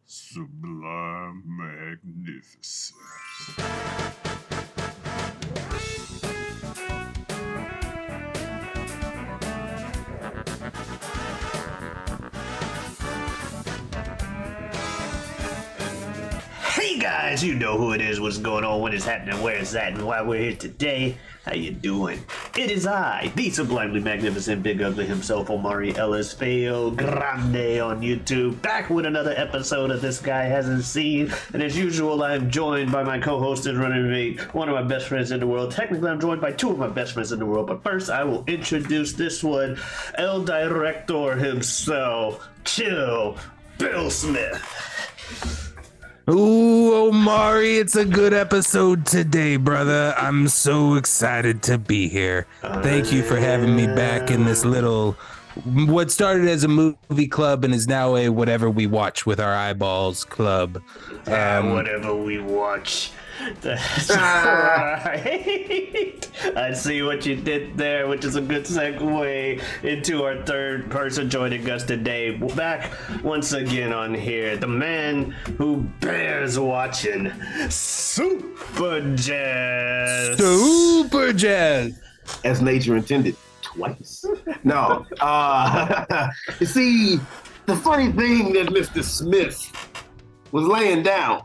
Sublime magnificence. Hey guys, you know who it is, what's going on, what is happening, where is that, and why we're here today. How you doing? It is I, the sublimely magnificent Big Ugly himself, Omari Ellis Feo Grande on YouTube, back with another episode of This Guy Hasn't Seen. And as usual, I'm joined by my co-host and running mate, one of my best friends in the world. Technically, I'm joined by two of my best friends in the world, but first I will introduce this one, El Director himself, Chill Bill Smith. Ooh, Omari, it's a good episode today, brother. I'm so excited to be here. Thank you for having me back in this little, what started as a movie club and is now a whatever we watch with our eyeballs club. Whatever we watch. That's right. I see what you did there, which is a good segue into our third person joining us today. Back once again on here, the man who bears watching, Superjaz. Superjaz. As nature intended, twice. No. You see, the funny thing that Mr. Smith was laying down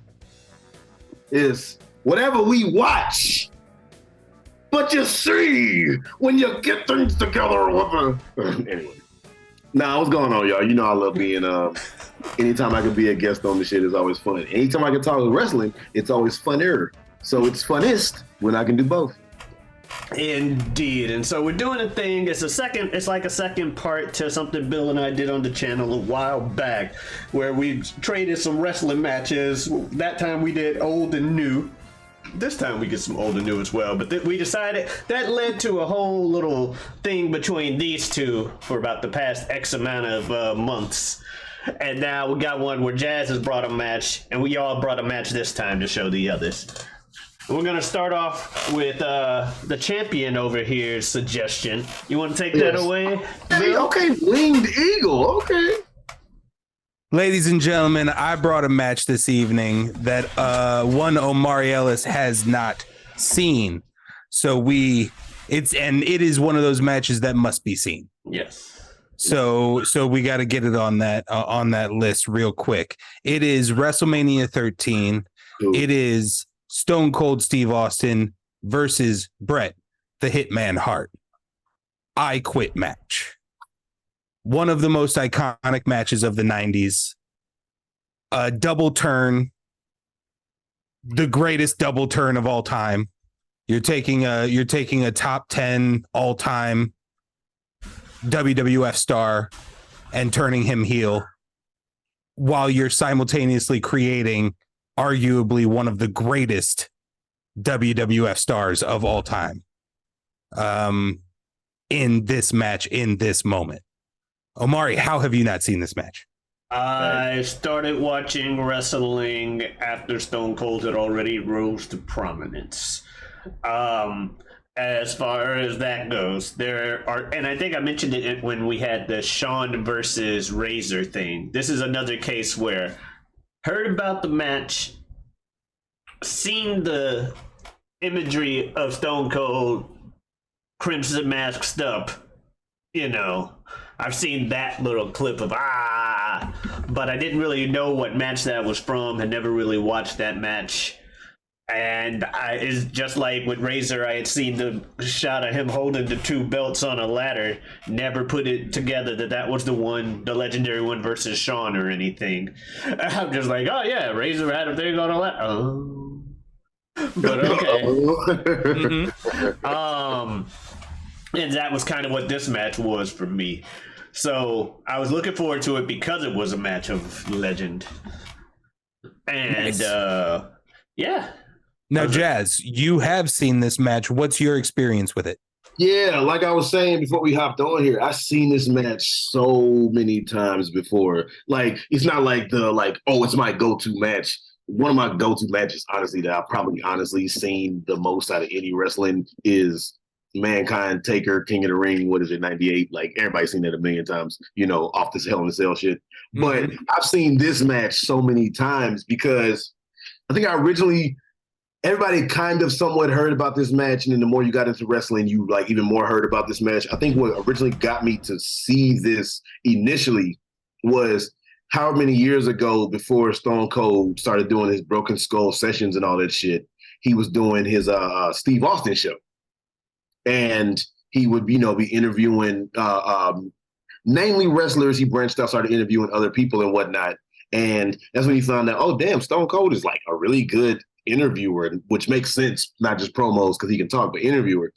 is whatever we watch, but you see when you get things together with anyway. Nah, what's going on, y'all? You know I love being anytime I can be a guest on the shit is always fun. Anytime I can talk wrestling, it's always funner. So it's funnest when I can do both. Indeed, and so we're doing a thing. It's like a second part to something Bill and I did on the channel a while back, where we traded some wrestling matches. That time we did old and new. This time we get some old and new as well, but we decided that led to a whole little thing between these two for about the past X amount of months. And now we got one where Jazz has brought a match, and we all brought a match this time to show the others. We're going to start off with the champion over here's suggestion. You want to take that away? Hey, okay, Winged Eagle, okay. Ladies and gentlemen, I brought a match this evening that one Omari Ellis has not seen. So it is one of those matches that must be seen. Yes. So we got to get it on that list real quick. It is WrestleMania 13. Ooh. It is Stone Cold Steve Austin versus Bret the Hitman Hart. I Quit match. One of the most iconic matches of the 90s. A double turn. The greatest double turn of all time. You're taking a top 10 all-time WWF star and turning him heel while you're simultaneously creating arguably one of the greatest WWF stars of all time in this match, in this moment. Omari, how have you not seen this match? I started watching wrestling after Stone Cold had already rose to prominence. As far as that goes, there are, and I think I mentioned it when we had the Shawn versus Razor thing. This is another case where heard about the match, seen the imagery of Stone Cold Crimson masked up, I've seen that little clip of but I didn't really know what match that was from, had never really watched that match. And it's just like with Razor, I had seen the shot of him holding the two belts on a ladder, never put it together that was the legendary one versus Shawn or anything. I'm just like, oh yeah, Razor had a thing on a ladder. Oh. But okay. And that was kind of what this match was for me. So I was looking forward to it because it was a match of legend. And nice. Yeah. Now, Jazz, you have seen this match. What's your experience with it? Yeah, like I was saying before we hopped on here, I've seen this match so many times before. Like, it's not like it's my go-to match. One of my go-to matches, honestly, that I've probably honestly seen the most out of any wrestling is Mankind, Taker, King of the Ring, what is it, 98? Like, everybody's seen that a million times, off this Hell in a Cell shit. But I've seen this match so many times because I think everybody kind of somewhat heard about this match, and then the more you got into wrestling, you like even more heard about this match. I think what originally got me to see this initially was how many years ago, before Stone Cold started doing his Broken Skull sessions and all that shit, he was doing his Steve Austin show. And he would, be interviewing namely wrestlers. He branched out, started interviewing other people and whatnot. And that's when he found out, oh, damn, Stone Cold is like a really good interviewer, which makes sense, not just promos because he can talk, but interviewer.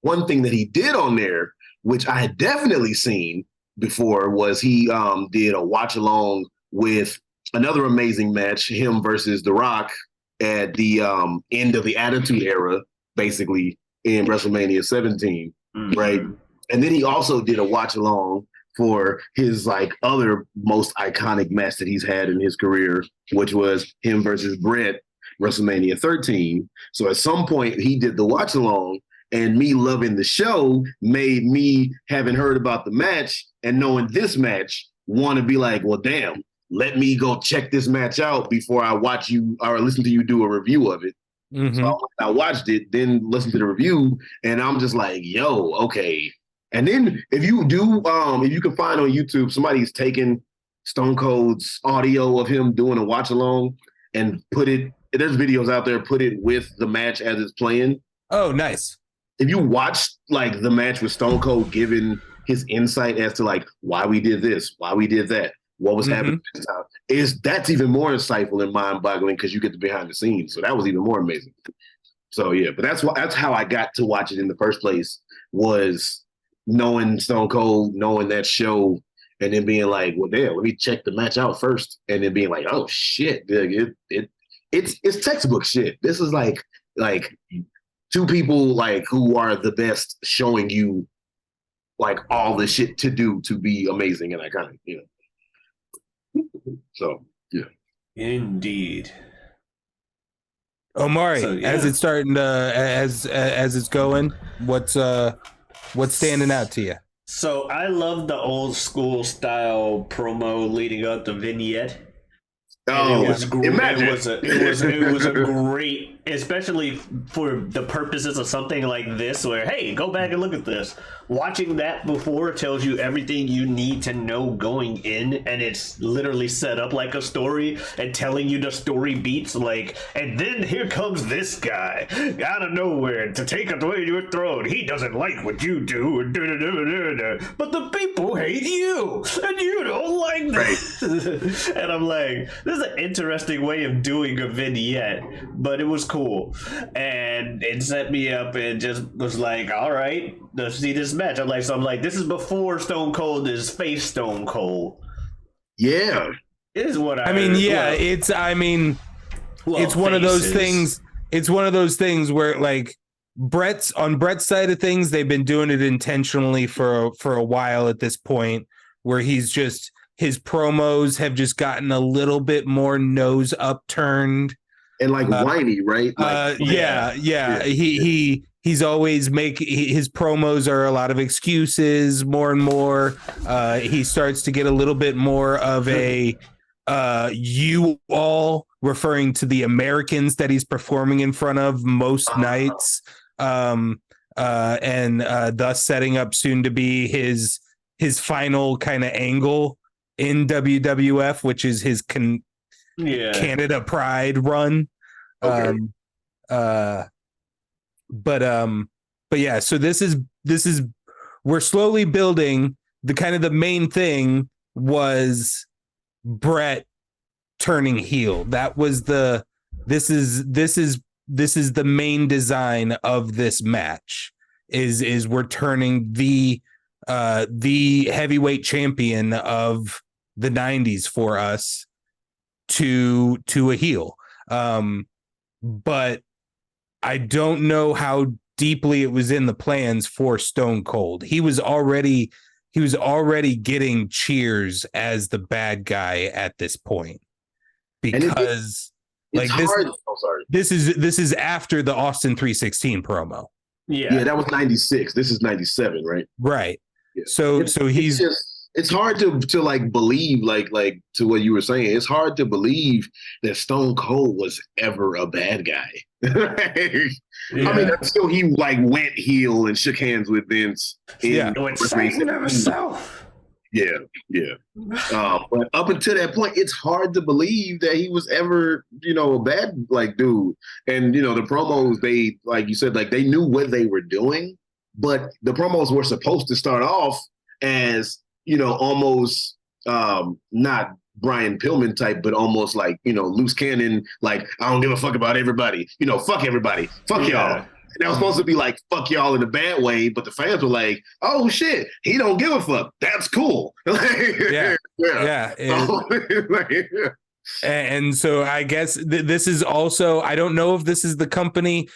One thing that he did on there, which I had definitely seen before, was he did a watch along with another amazing match, him versus The Rock at the end of the Attitude Era, basically in WrestleMania 17, right? And then he also did a watch along for his like other most iconic match that he's had in his career, which was him versus Bret, WrestleMania 13. So at some point he did the watch along, and me loving the show made me, having heard about the match and knowing this match, want to be like, well, damn, let me go check this match out before I watch you or listen to you do a review of it. So I watched it, then listened to the review, and I'm just like, yo, okay. And then if you can find on YouTube, somebody's taken Stone Cold's audio of him doing a watch along and there's videos out there, put it with the match as it's playing. Oh, nice. If you watch like the match with Stone Cold giving his insight as to like why we did this, why we did that, what was happening this time, that's even more insightful and mind-boggling because you get the behind the scenes. So that was even more amazing. So yeah, but that's how I got to watch it in the first place, was knowing Stone Cold, knowing that show, and then being like, well, damn, let me check the match out first, and then being like, oh shit, it's textbook shit. This is like two people like who are the best showing you like all the shit to do to be amazing and iconic, So yeah, indeed. Omari, so, yeah. As it's starting to as it's going, what's standing out to you? So I love the old school style promo leading up to Vignette. Oh, it was great. It was a great, especially for the purposes of something like this, where, hey, go back and look at this. Watching that before tells you everything you need to know going in, and it's literally set up like a story and telling you the story beats, like, and then here comes this guy out of nowhere to take away your throne. He doesn't like what you do, and but the people hate you, and you don't like this. Right. And I'm like, this is an interesting way of doing a vignette, but it was cool, and it set me up and just was like, all right, let's see this match. I'm like, this is before Stone Cold is face Stone Cold. Yeah, is what I mean. Yeah, it's one of those things. It's one of those things where like Brett's side of things, they've been doing it intentionally for a while at this point, where his promos have just gotten a little bit more nose upturned and like whiny, right? Like, yeah. He's always his promos are a lot of excuses, more and more. He starts to get a little bit more of a you all, referring to the Americans that he's performing in front of most nights, and thus setting up soon to be his final kind of angle in WWF, which is his Canada Pride run. Okay. But yeah, so this is we're slowly building. The kind of the main thing was Brett turning heel. That was this is the main design of this match, is we're turning the heavyweight champion of the 90s for us to a heel. But I don't know how deeply it was in the plans for Stone Cold. He was already getting cheers as the bad guy at this point, because this is after the Austin 316 promo. Yeah, that was 96. This is 97, right? Right. Yeah. So he's it's hard to like believe like to what you were saying. It's hard to believe that Stone Cold was ever a bad guy. Yeah. I mean, until he like went heel and shook hands with Vince. It's Satan himself. Yeah. But up until that point, it's hard to believe that he was ever, a bad like dude. And the promos, they like you said, like they knew what they were doing, but the promos were supposed to start off as almost not Brian Pillman type, but almost like loose cannon. Like I don't give a fuck about everybody. Fuck everybody. Fuck y'all. That was supposed to be like, fuck y'all in a bad way, but the fans were like, oh shit, he don't give a fuck. That's cool. Yeah. And so I guess this is also, I don't know if this is the company.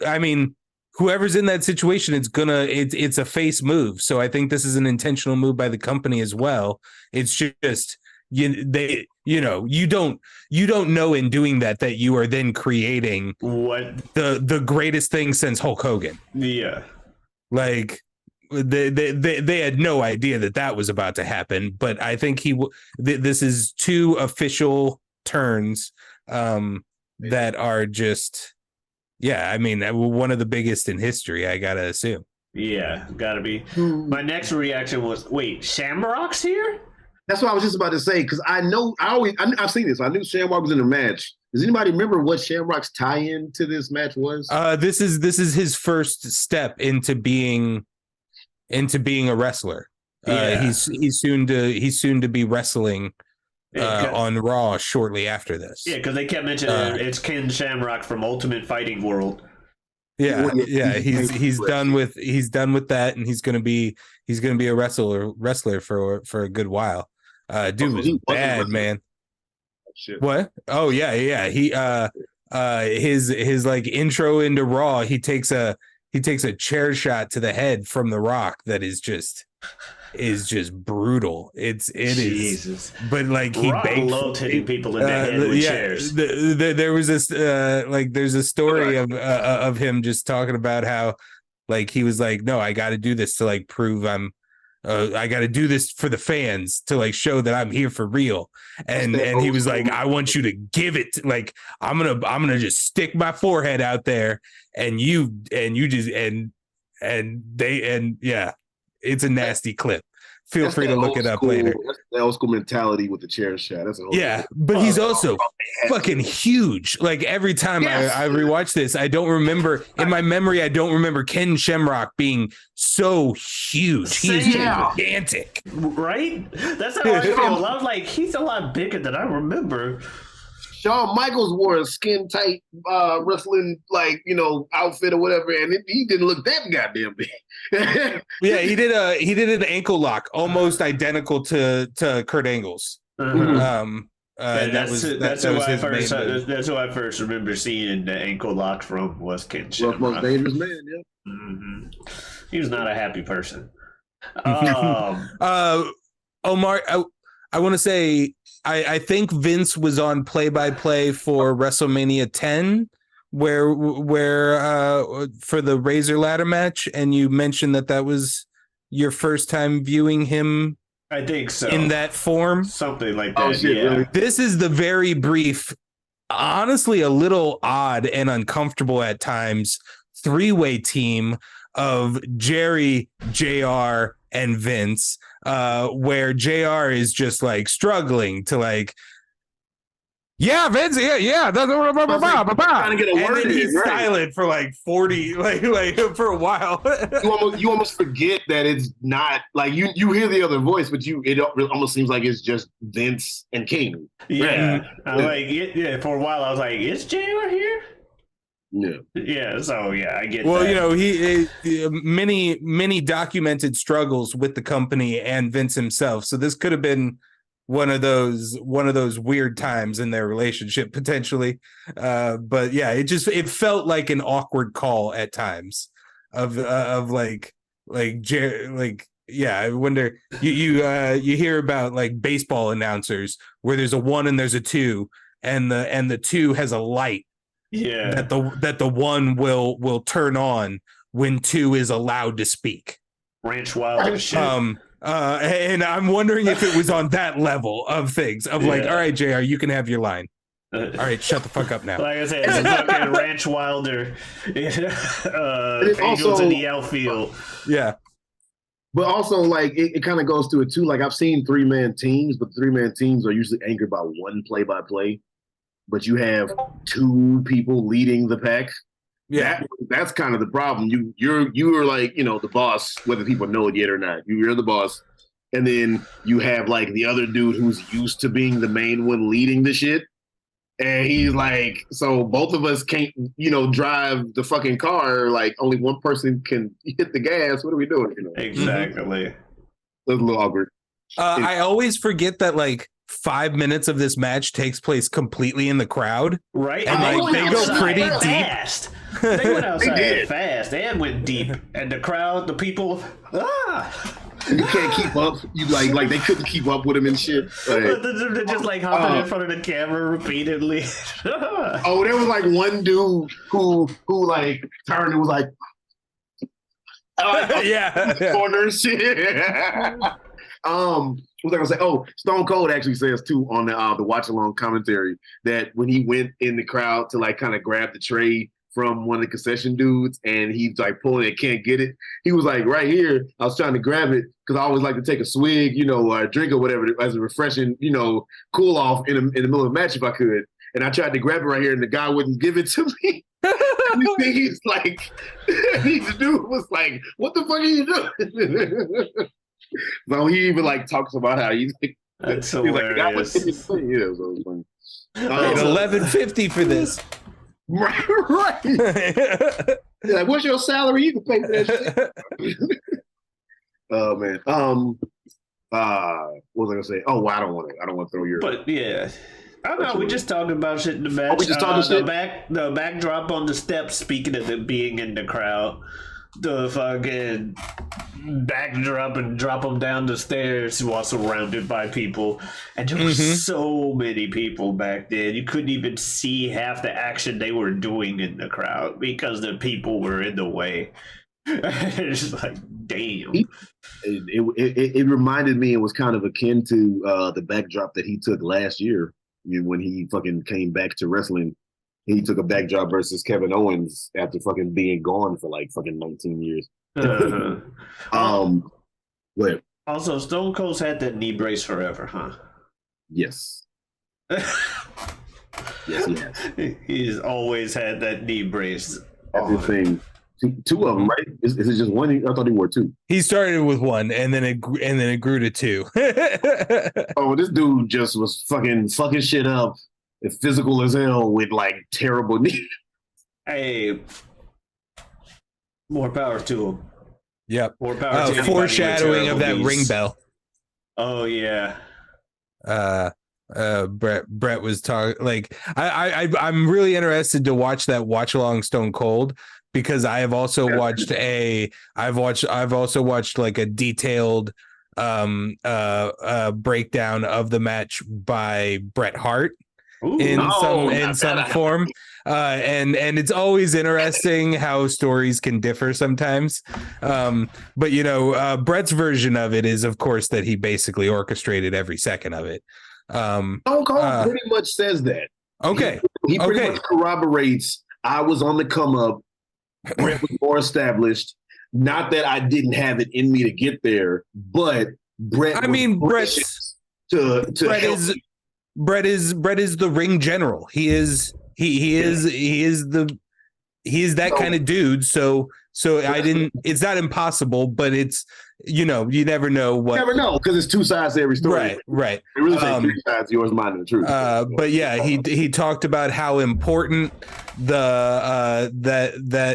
I mean, whoever's in that situation, it's a face move. So I think this is an intentional move by the company as well. It's just, you don't know in doing that you are then creating what the greatest thing since Hulk Hogan. Yeah, like they had no idea that was about to happen. But I think this is two official turns that are just I mean one of the biggest in history. I gotta assume. Yeah, gotta be. My next reaction was, wait, Shamrock's here? That's what I was just about to say, because I've seen this. I knew Shamrock was in the match. Does anybody remember what Shamrock's tie-in to this match was? This is his first step into being a wrestler. He's soon to be wrestling on Raw shortly after this. Yeah, because they kept mentioning it's Ken Shamrock from Ultimate Fighting World. Yeah. He's done with that, and he's gonna be a wrestler for a good while. Dude was bad, man. Shit. What? Oh yeah. He his like intro into Raw, he takes a chair shot to the head from The Rock that is just brutal. It is. But like he loved hitting people in the head with chairs. There was this there's a story of him just talking about how like he was like, no, I got to do this to like prove I got to do this for the fans to like show that I'm here for real. And he was like, I want you to give it like I'm gonna just stick my forehead out there and it's a nasty clip. Feel free to look it up later. That's the old school mentality with the chair shot. That's but he's also fucking huge. Like every time I rewatch this, I don't remember in my memory. I don't remember Ken Shamrock being so huge. He is gigantic, right? That's how I feel. I was like, he's a lot bigger than I remember. Shawn Michaels wore a skin tight wrestling outfit or whatever, and he didn't look that goddamn big. Yeah, he did an ankle lock almost identical to Kurt Angle's. Mm-hmm. That's who I first remember seeing the ankle lock from was Ken Shamrock. Most dangerous man, yeah. Mm-hmm. He was not a happy person. Omar, I want to say I think Vince was on play-by-play for WrestleMania 10, where for the Razor Ladder match, and you mentioned that was your first time viewing him. I think so. In that form, something like that. Oh shit! Yeah. Really? This is the very brief, honestly, a little odd and uncomfortable at times, three-way team of Jerry, JR, and Vince, where JR is just like struggling to like, yeah, Vince, yeah, that's trying to get a word in. He's silent for like 40, like for a while. you almost forget that it's not like you hear the other voice, but it almost seems like it's just Vince and King. Yeah, right? For a while I was like, is JR here? Yeah. So I get. Well, that. He many documented struggles with the company and Vince himself. So this could have been one of those weird times in their relationship potentially. But yeah, it felt like an awkward call at times of I wonder you hear about like baseball announcers where there's a 1 and there's a 2 and the 2 has a light. Yeah, that the 1 will turn on when 2 is allowed to speak. Ranch Wilder shit. And I'm wondering if it was on that level of things of like, all right, JR, you can have your line. All right, shut the fuck up now. Like I said, it's a fucking Ranch Wilder. Angels also, in the outfield. Yeah. But also, like, it kind of goes to it too. Like, I've seen 3-man teams, but 3-man teams are usually anchored by one play-by-play. But you have 2 people leading the pack. Yeah, that's kind of the problem. You are like, the boss, whether people know it yet or not. You're the boss, and then you have like the other dude who's used to being the main one leading the shit, and he's like, so both of us can't, drive the fucking car. Like only one person can hit the gas. What are we doing? Exactly. It's a little awkward. I always forget that like 5 minutes of this match takes place completely in the crowd, right? And like they go pretty fast. They went outside fast. They went deep, and the crowd, the people, You can't keep up. You like they couldn't keep up with him and shit. Like, they're just like hopping in front of the camera repeatedly. Oh, there was like one dude who like turned and was like, corner shit. What was I gonna say? Oh, Stone Cold actually says too on the watch along commentary that when he went in the crowd to like kind of grab the tray from one of the concession dudes and he's like pulling it, can't get it. He was like, right here, I was trying to grab it because I always like to take a swig, or a drink or whatever as a refreshing, cool off in the middle of a match if I could. And I tried to grab it right here and the guy wouldn't give it to me. He's like, the dude was like, what the fuck are you doing? So he even like talks about how he's like, that's hilarious. Like, so it was funny. It's $11.50 for this. Right. Like, what's your salary? You can pay for that shit. Oh man. What was I gonna say? Oh, well, I don't want to throw your. But yeah, I don't know. We just talking about shit in the match. We just talking shit. The backdrop on the steps. Speaking of them being in the crowd, the fucking backdrop and drop them down the stairs while surrounded by people. And there were so many people back then. You couldn't even see half the action they were doing in the crowd because the people were in the way. It's like, damn. It reminded me, it was kind of akin to the backdrop that he took last year when he fucking came back to wrestling. He took a backdrop versus Kevin Owens after fucking being gone for like fucking 19 years. What? Also, Stone Cold's had that knee brace forever, huh? Yes. Yes, he has. He's always had that knee brace. That's the thing. 2 of them, right? Is it just one? I thought he wore 2. He started with 1, and then it grew to 2. Oh, this dude just was fucking shit up. Physical as hell with like terrible knees. Hey, more power to him. Yep. More power to foreshadowing of that knees. ring bell. Oh yeah. Brett was talking like I'm really interested to watch that watch along Stone Cold because I have also watched I've also watched like a detailed breakdown of the match by Bret Hart. In some form, and it's always interesting how stories can differ sometimes. But Brett's version of it is, of course, that he basically orchestrated every second of it. Stone Cold pretty much says that. Okay, he pretty much corroborates. I was on the come up. Brett was more established. Not that I didn't have it in me to get there, but Brett. Brett is the ring general. He is that kind of dude. So it's not impossible, but it's, you never know what. You never know because it's 2 sides to every story. Right. It really say 3 sides, yours, mine, and the truth. But yeah, he talked about how important that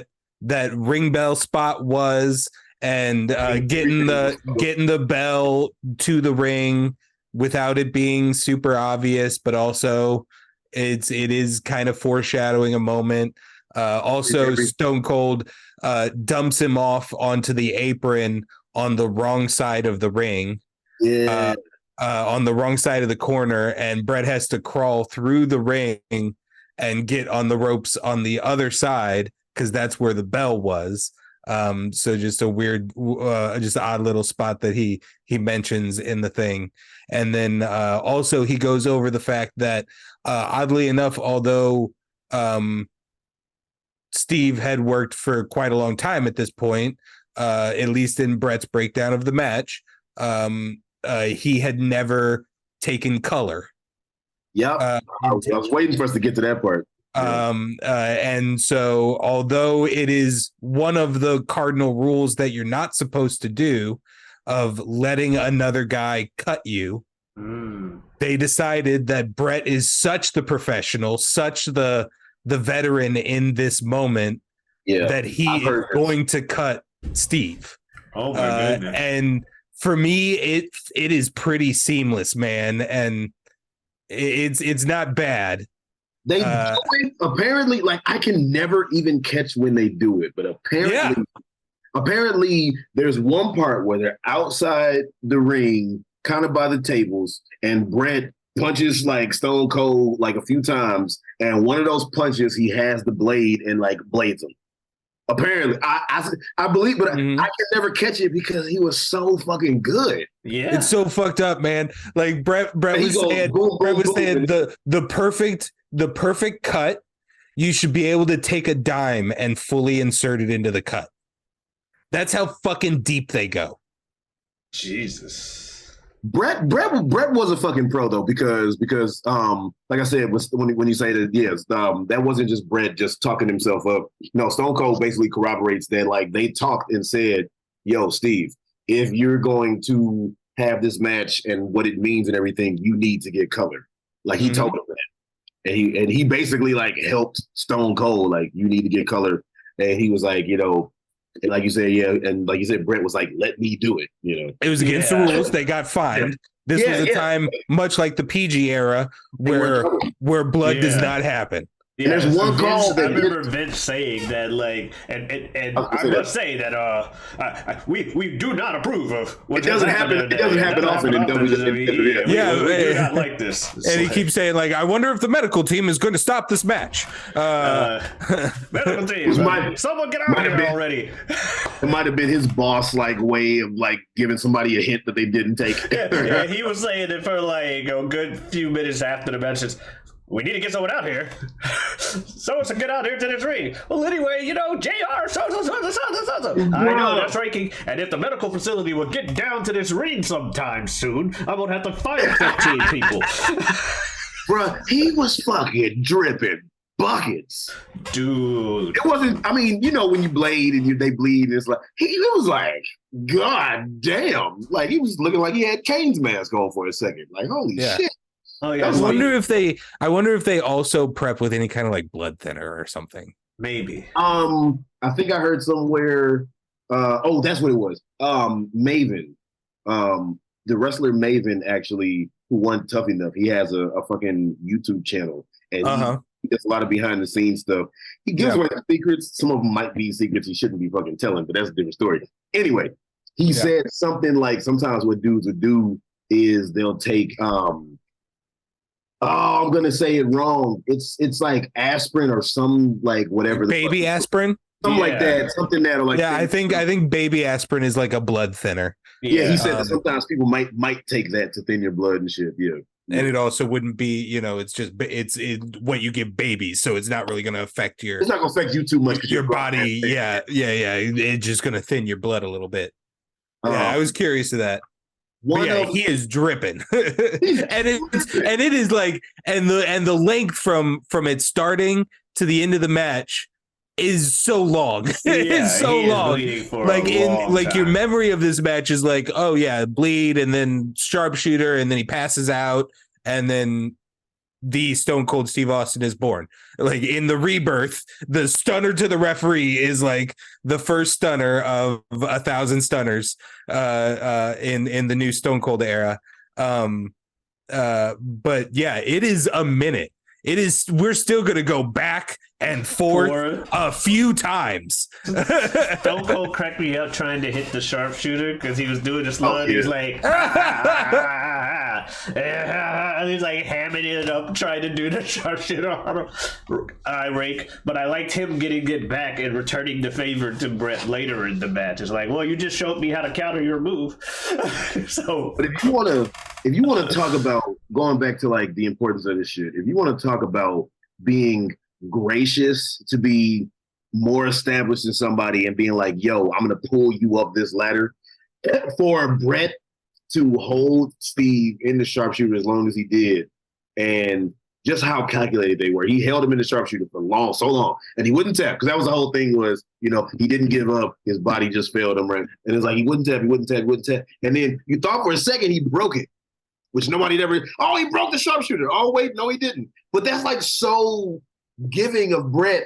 ring bell spot was, and getting the bell to the ring without it being super obvious, but also it is kind of foreshadowing a moment. Also, Stone Cold dumps him off onto the apron on the wrong side of the ring, on the wrong side of the corner, and Brett has to crawl through the ring and get on the ropes on the other side because that's where the bell was. So just a weird, just an odd little spot that he mentions in the thing. And then also he goes over the fact that oddly enough, although Steve had worked for quite a long time at this point, at least in Brett's breakdown of the match, he had never taken color. Yep. I was waiting for us to get to that part. And so although it is one of the cardinal rules that you're not supposed to do of letting another guy cut you, they decided that Brett is such the professional, such the veteran in this moment, that he is going to cut Steve. Oh my goodness. And for me, it is pretty seamless, man, and it's not bad. They do it, apparently, like I can never even catch when they do it, but apparently there's one part where they're outside the ring, kind of by the tables, and Brett punches like Stone Cold like a few times, and one of those punches he has the blade and like blades him. Apparently, I believe, but I can never catch it because he was so fucking good. Yeah, it's so fucked up, man. Like Brett was saying, the perfect cut. You should be able to take a dime and fully insert it into the cut. That's how fucking deep they go. Jesus. Brett was a fucking pro though, because like I said, when you say that, yes, that wasn't just Brett just talking himself up. No, Stone Cold basically corroborates that. Like they talked and said, "Yo, Steve, if you're going to have this match and what it means and everything, you need to get color." Like he told him that, and he basically like helped Stone Cold, like you need to get color, and he was like, and like you said, and like you said, Brett was like, "Let me do it." It was against the rules. They got fined. This was a time much like the PG era where blood does not happen. Yeah, and there's one call that I remember Vince saying that, like, and I must say that we do not approve of what it doesn't happen. It doesn't happen often in WWE. We do not like this. And he keeps saying, like, I wonder if the medical team is going to stop this match. Medical team, someone get out of here already. It might have been his boss, like, way of like giving somebody a hint that they didn't take. Yeah, he was saying it for like a good few minutes after the match. We need to get someone out here. Someone should get out here to this ring. Well, anyway, JR, so. I know, that's right, King. And if the medical facility will get down to this ring sometime soon, I'm going to have to fire 15 people. Bruh, he was fucking dripping buckets. Dude. It wasn't, I mean, when you blade and they bleed, and it's like, it was like, God damn. Like, he was looking like he had Kane's mask on for a second. Like, holy shit. Oh, yeah. I wonder if they also prep with any kind of like blood thinner or something. Maybe. I think I heard somewhere. That's what it was. Maven, the wrestler Maven, actually, who won Tough Enough. He has a fucking YouTube channel, and he does a lot of behind the scenes stuff. He gives away secrets. Some of them might be secrets he shouldn't be fucking telling, but that's a different story. Anyway, he said something like sometimes what dudes would do is they'll take I'm gonna say it wrong. It's like aspirin or some like whatever. Baby aspirin? Something like that. Something that'll like. Yeah, I think baby aspirin is like a blood thinner. Yeah, he said that sometimes people might take that to thin your blood and shit. Yeah. And it also wouldn't be, it's just it's what you give babies, so it's not really going to affect your. It's not going to affect you too much. Your body, yeah. It's just going to thin your blood a little bit. Yeah, I was curious to that. He is dripping, and it is like, and the length from it starting to the end of the match is so long. It is so long. Like your memory of this match is like, oh yeah, bleed, and then sharpshooter, and then he passes out, and then the Stone Cold Steve Austin is born. Like in the rebirth, the stunner to the referee is like the first stunner of 1,000 stunners in the new Stone Cold era. But yeah, it is a minute. We're still gonna go back and forth a few times. Stone Cold cracked me up trying to hit the sharpshooter because he was doing this look. He was like, And he's like hamming it up, trying to do the sharpshooter on eye rake. But I liked him getting it back and returning the favor to Brett later in the match. It's like, well, you just showed me how to counter your move. So, but if you want to talk about going back to like the importance of this shit, if you want to talk about being gracious to be more established than somebody and being like, yo, I'm gonna pull you up this ladder, for Brett to hold Steve in the sharpshooter as long as he did, and just how calculated they were. He held him in the sharpshooter for so long, and he wouldn't tap, because that was the whole thing was, he didn't give up. His body just failed him, right? And it's like he wouldn't tap. And then you thought for a second he broke it, which nobody ever, he broke the sharpshooter. Oh, wait, no, he didn't. But that's like so giving of Brett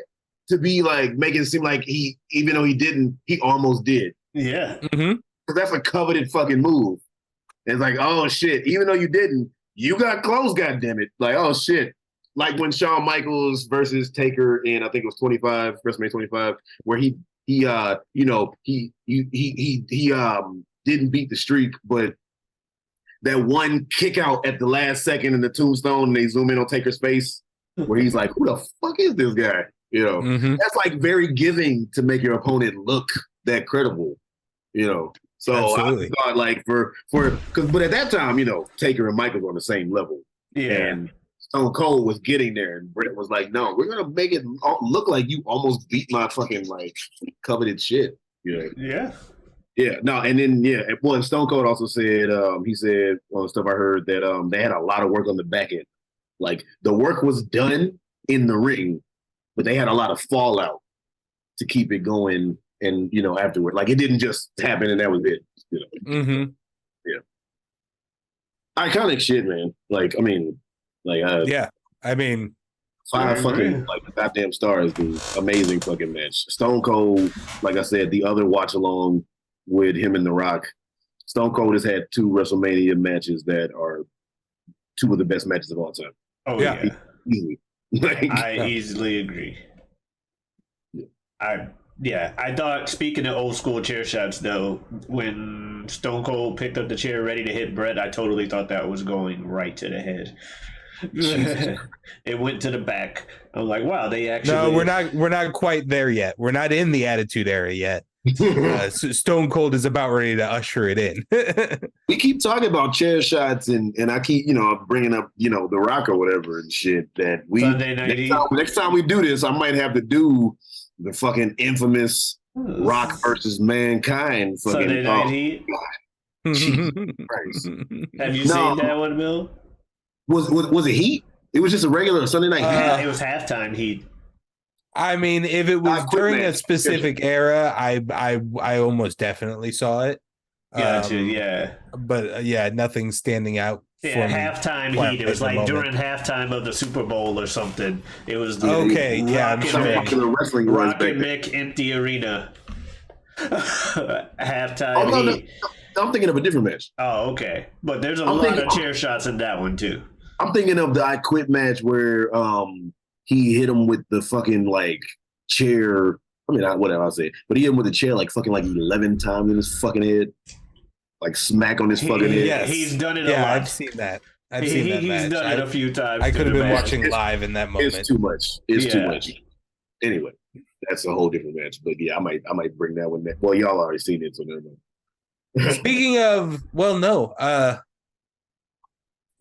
to be like making it seem like he, even though he didn't, he almost did. Yeah. Mm-hmm. Because that's a coveted fucking move. It's like, oh shit, even though you didn't, you got close, goddammit. Like, oh shit. Like when Shawn Michaels versus Taker in, I think it was WrestleMania 25, where he didn't beat the streak, but that one kick out at the last second in the tombstone, and they zoom in on Taker's face, where he's like, who the fuck is this guy? That's like very giving to make your opponent look that credible, So Absolutely. I thought like but at that time, Taker and Michael were on the same level. Yeah. And Stone Cold was getting there, and Brett was like, no, we're gonna make it look like you almost beat my fucking like coveted shit. Yeah. Yeah, no, and then and Stone Cold also said, he said one of the stuff I heard that they had a lot of work on the back end. Like the work was done in the ring, but they had a lot of fallout to keep it going, and afterward, like it didn't just happen and that was it. Mm-hmm. Yeah, iconic shit, man. Yeah, I mean, 5 fucking like goddamn stars, dude. Amazing fucking match. Stone Cold, like I said, the other watch along with him and The Rock. Stone Cold has had 2 WrestleMania matches that are 2 of the best matches of all time. Oh yeah. Easily. I easily agree. I thought, speaking of old school chair shots though, when Stone Cold picked up the chair ready to hit Brett, I totally thought that was going right to the head. It went to the back. I'm like, wow, they actually. No, we're not quite there yet. We're not in the Attitude Era yet. So Stone Cold is about ready to usher it in. We keep talking about chair shots, and I keep bringing up The Rock or whatever and shit. That we next time we do this, I might have to do the fucking infamous Rock versus Mankind. Sunday Night Heat. Jesus Christ. Have you seen that one, Bill? Was it Heat? It was just a regular Sunday Night Heat. It was halftime Heat. I mean, if it was during a specific era, I almost definitely saw it. Gotcha, yeah. But nothing standing out. Yeah, halftime Heat. It was like during halftime of the Super Bowl or something. It was okay. Yeah, I'm sure. Rock and Mick empty arena. Halftime Heat. No, I'm thinking of a different match. Oh, okay. But there's a lot of chair shots in that one too. I'm thinking of the I Quit match where he hit him with the fucking like chair. I mean, whatever I'll say, but he hit him with the chair like fucking like 11 times in his fucking head, like smack on his fucking head. Yeah, he's done it a lot. Yeah, I've seen that. He's done it a few times. I could have been watching live in that moment. It's too much. Too much. Anyway, that's a whole different match. But yeah, I might bring that one back. Well, y'all already seen it, so never mind. Speaking of,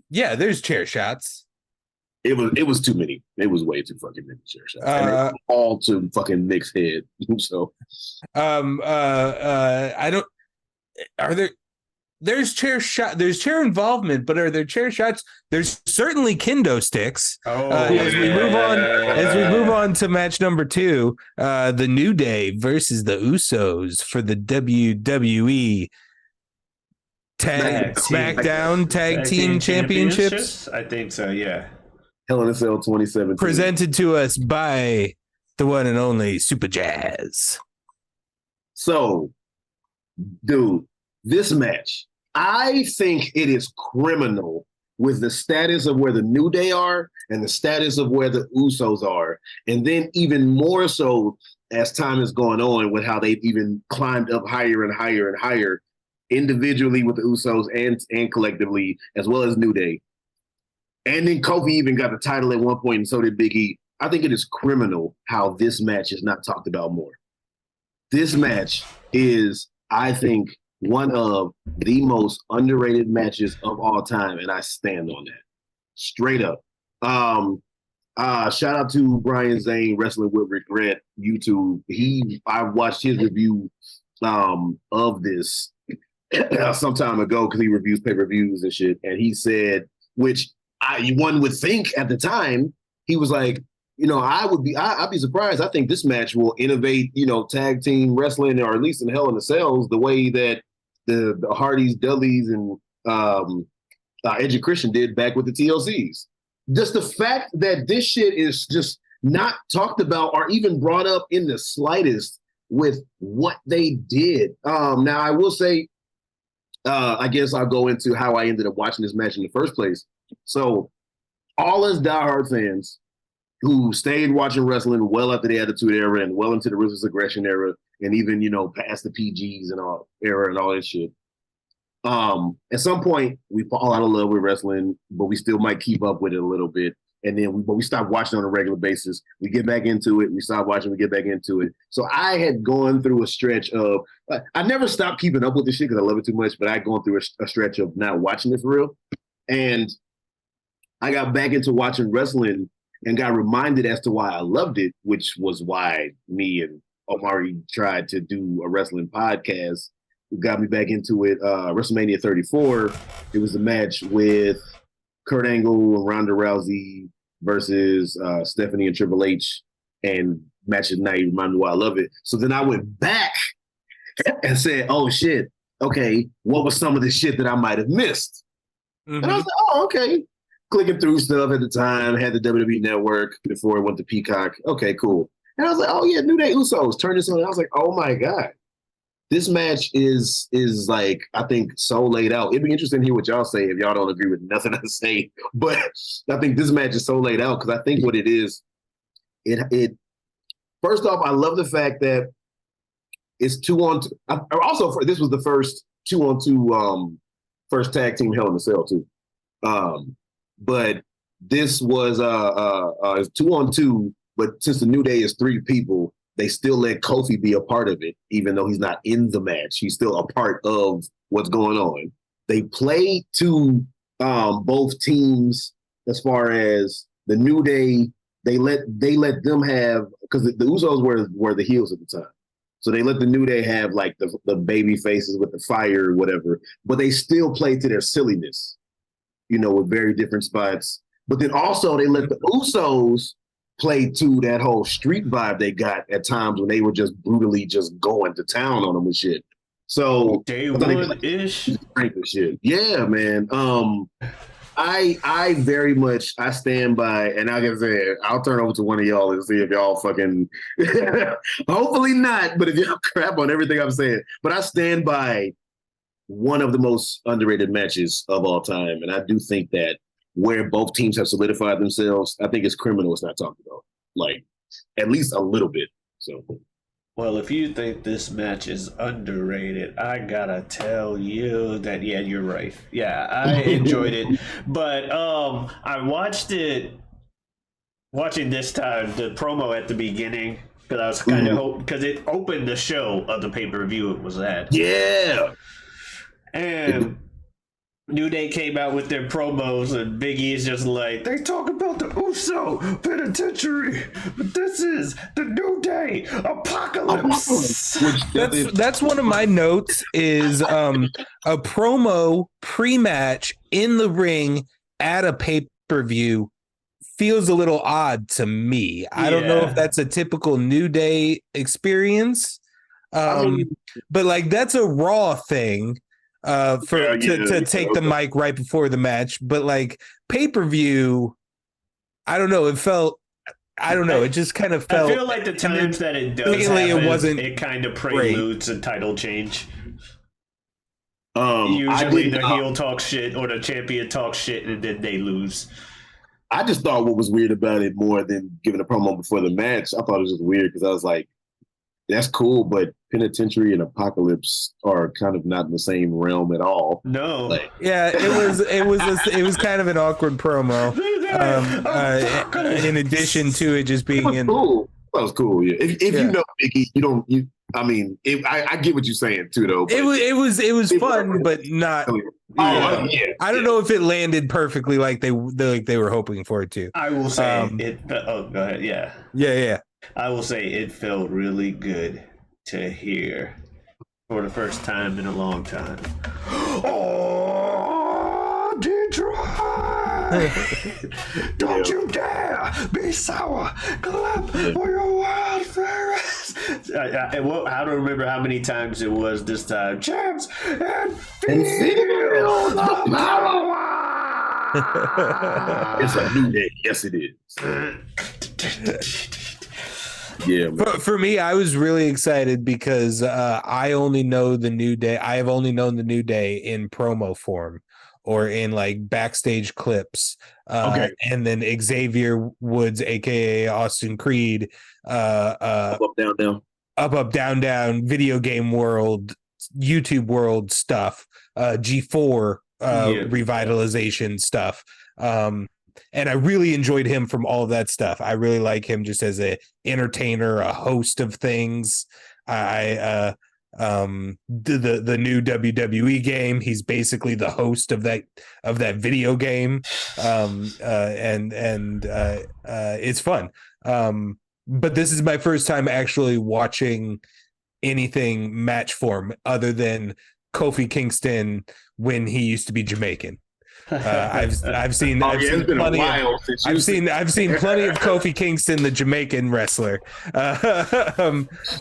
there's chair shots. It was too many. It was way too fucking many chair shots. And all to fucking Nick's head. So, I don't. Are there? There's chair involvement, but are there chair shots? There's certainly kendo sticks. As we move on to match number 2, the New Day versus the Usos for the WWE SmackDown Tag Team Championships. I think so. Yeah. Hell in a Cell 2017. Presented to us by the one and only Superjaz. So, dude, this match, I think it is criminal with the status of where the New Day are and the status of where the Usos are. And then even more so as time is going on with how they've even climbed up higher and higher and higher. individually with the Usos and collectively, as well as New Day. And then Kofi even got the title at one point, and so did Big E. I think it is criminal how this match is not talked about more. This match is, I think, one of the most underrated matches of all time, and I stand on that. Straight up. Shout out to Brian Zane, Wrestling with Regret, YouTube. I watched his review of this some time ago because he reviews pay-per-views and shit, and he said, which one would think at the time, he was like, I'd be surprised. I think this match will innovate, tag team wrestling, or at least in Hell in a Cells, the way that the Hardys, Dudleys, and Edge and Christian did back with the TLCs. Just the fact that this shit is just not talked about or even brought up in the slightest with what they did. Now, I will say, I guess I'll go into how I ended up watching this match in the first place. So, all us diehard fans who stayed watching wrestling well after the Attitude Era and well into the Ruthless Aggression Era, and even, past the PGs and all era and all that shit. At some point, we fall out of love with wrestling, but we still might keep up with it a little bit. And then we stop watching on a regular basis. We get back into it. We stop watching. We get back into it. So I had gone through a stretch of, I never stopped keeping up with this shit because I love it too much, but I had gone through a stretch of not watching it for real. And I got back into watching wrestling and got reminded as to why I loved it, which was why me and Omari tried to do a wrestling podcast. Who got me back into it. WrestleMania 34. It was the match with Kurt Angle and Ronda Rousey versus Stephanie and Triple H, and match of the night reminded me why I love it. So then I went back and said, "Oh shit, okay, what was some of the shit that I might have missed?" Mm-hmm. And I was like, "Oh, okay." Clicking through stuff at the time, had the WWE Network before it went to Peacock. Okay, cool. And I was like, "Oh yeah, New Day Usos." Turn this on. I was like, "Oh my god." This match is like, I think, so laid out. It'd be interesting to hear what y'all say if y'all don't agree with nothing I say. But I think this match is so laid out because I think what it is, it first off, I love the fact that it's 2-on-2. Also, this was the first 2-on-2 first tag team Hell in a Cell too. But this was 2-on-2. But since the New Day is 3 people, they still let Kofi be a part of it, even though he's not in the match. He's still a part of what's going on. They play to both teams as far as the New Day. They let them have, because the Usos were the heels at the time. So they let the New Day have like the baby faces with the fire or whatever, but they still play to their silliness, with very different spots. But then also they let the Usos play to that whole street vibe they got at times when they were just brutally just going to town on them and shit. So day one-ish. Shit. Yeah, man. I very much I stand by, and like I said, I'll turn over to one of y'all and see if y'all fucking hopefully not, but if y'all crap on everything I'm saying. But I stand by one of the most underrated matches of all time. And I do think that where both teams have solidified themselves, I think it's criminal it's not talked about. Like, at least a little bit. So, well, if you think this match is underrated, I gotta tell you that, yeah, you're right. Yeah, I enjoyed it. But I watched it, watching this time, the promo at the beginning, because I was kind of because it opened the show of the pay-per-view it was at. Yeah. And New Day came out with their promos, and Big E is just like, they talk about the Uso Penitentiary, but this is the New Day Apocalypse. That's one of my notes is a promo pre-match in the ring at a pay-per-view feels a little odd to me. I don't know if that's a typical New Day experience, but like that's a Raw thing. To take the mic right before the match, but like pay-per-view, I don't know. It felt, I don't know. It just kind of felt. I feel like the times that it does happen, it kind of preludes a title change. Usually the heel talks shit or the champion talks shit and then they lose. I just thought what was weird about it more than giving a promo before the match, I thought it was just weird because I was like, that's cool, but Penitentiary and Apocalypse are kind of not in the same realm at all. No. Like, Yeah, it was kind of an awkward promo. In addition to it just it being was in cool. That was cool. Yeah. If Yeah. you know Biggie, you don't. I mean, I get what you're saying too, though. it was fun, but not. Oh, Yeah. I don't know if it landed perfectly like they were hoping for it to. I will say it. Oh, go ahead. Yeah. Yeah. I will say it felt really good to hear for the first time in a long time. Oh, Detroit! Don't you dare be sour. Clap for your wild fairies. I don't remember how many times it was this time. Champs and feel the power. It's a new day. Yes, it is. Yeah, man. For me, I was really excited because I only know the New Day. I have only known the New Day in promo form or in like backstage clips. Okay. And then Xavier Woods, aka Austin Creed, Up, down. down, video game world, YouTube world stuff, G4 revitalization stuff. And I really enjoyed him from all of that stuff. I really like him just as a entertainer, a host of things. The new WWE game, he's basically the host of that video game. It's fun. But this is my first time actually watching anything match form other than Kofi Kingston when he used to be Jamaican. I've seen plenty of Kofi Kingston, the Jamaican wrestler,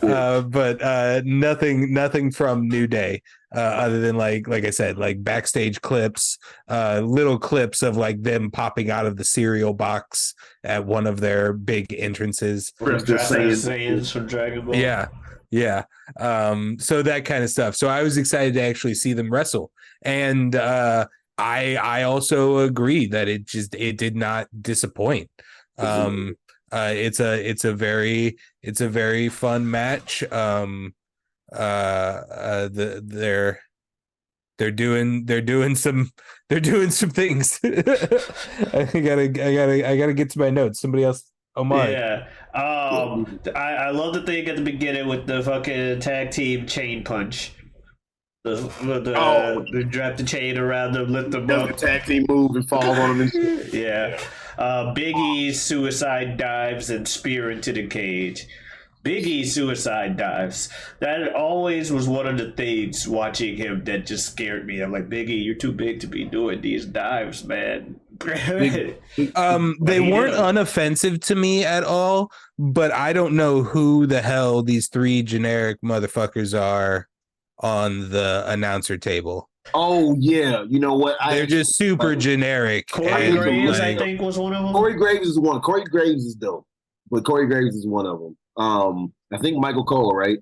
but nothing from New Day other than like I said, like backstage clips, little clips of like them popping out of the cereal box at one of their big entrances. Saiyans from Dragon Ball. Yeah. So that kind of stuff. So I was excited to actually see them wrestle, and I also agree that it did not disappoint. It's a very fun match. They're doing some things. I gotta get to my notes. Somebody else. Omar. Yeah. I love the thing at the beginning with the fucking tag team chain punch. They drop the chain around them, lift them up. The tag team move and fall on them and shit. Yeah. Big E's suicide dives and spear into the cage. Big E suicide dives. That always was one of the things watching him that just scared me. I'm like, Big E, you're too big to be doing these dives, man. They weren't unoffensive to me at all, but I don't know who the hell these three generic motherfuckers are on the announcer table. Oh yeah, you know what? They're just super generic. Corey Graves, I think, was one of them. Corey Graves is one. Corey Graves is dope, but Corey Graves is one of them. I think Michael Cole, right?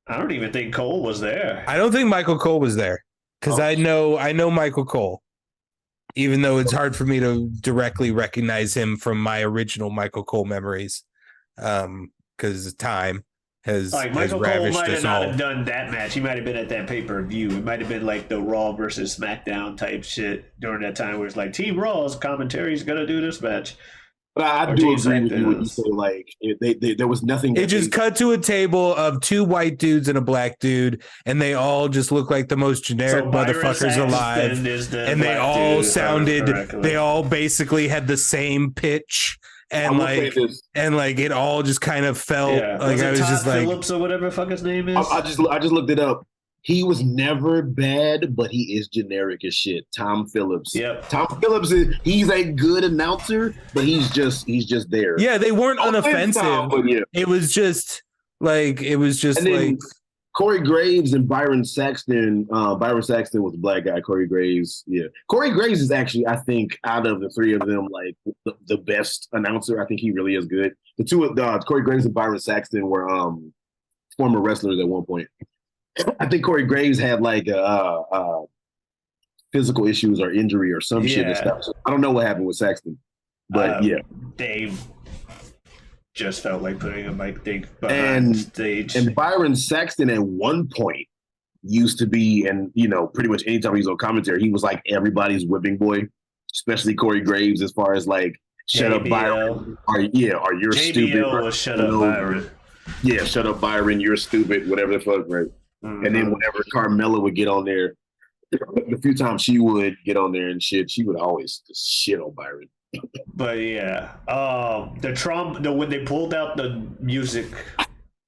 I don't even think Cole was there. I don't think Michael Cole was there because I know Michael Cole, even though it's hard for me to directly recognize him from my original Michael Cole memories, because time has Michael Cole ravished might us have not all. have done that match. He might have been at that pay-per-view. It might have been like the Raw versus SmackDown type shit during that time where it's like Team Raw's commentary is gonna do this match. But I do agree with you when you say like there was nothing. It just cut to a table of two white dudes and a black dude, and they all just look like the most generic motherfuckers alive. And they all they all basically had the same pitch. And it all just kind of felt like I was just like Phillips or whatever the fuck his name is. I just looked it up. He was never bad, but he is generic as shit. Tom Phillips. Yep. Tom Phillips he's a good announcer, but he's just there. Yeah, they weren't unoffensive. It was just like Corey Graves and Byron Saxton. Byron Saxton was the black guy. Corey Graves, yeah. Corey Graves is actually, I think, out of the three of them, like the best announcer. I think he really is good. The two of Corey Graves and Byron Saxton were former wrestlers at one point. I think Corey Graves had like physical issues or injury or some shit and stuff. So I don't know what happened with Saxton, but yeah. Dave just felt like putting a mic thing behind stage. And Byron Saxton at one point used to be, and pretty much anytime he was on commentary, he was like everybody's whipping boy, especially Corey Graves, as far as like shut up Byron, or you're JBL stupid. Was shut up Byron. Yeah, shut up Byron, you're stupid, whatever the fuck, right? Mm-hmm. And then whenever Carmella would get on there, the few times she would get on there and shit, she would always just shit on Byron. But yeah, when they pulled out the music.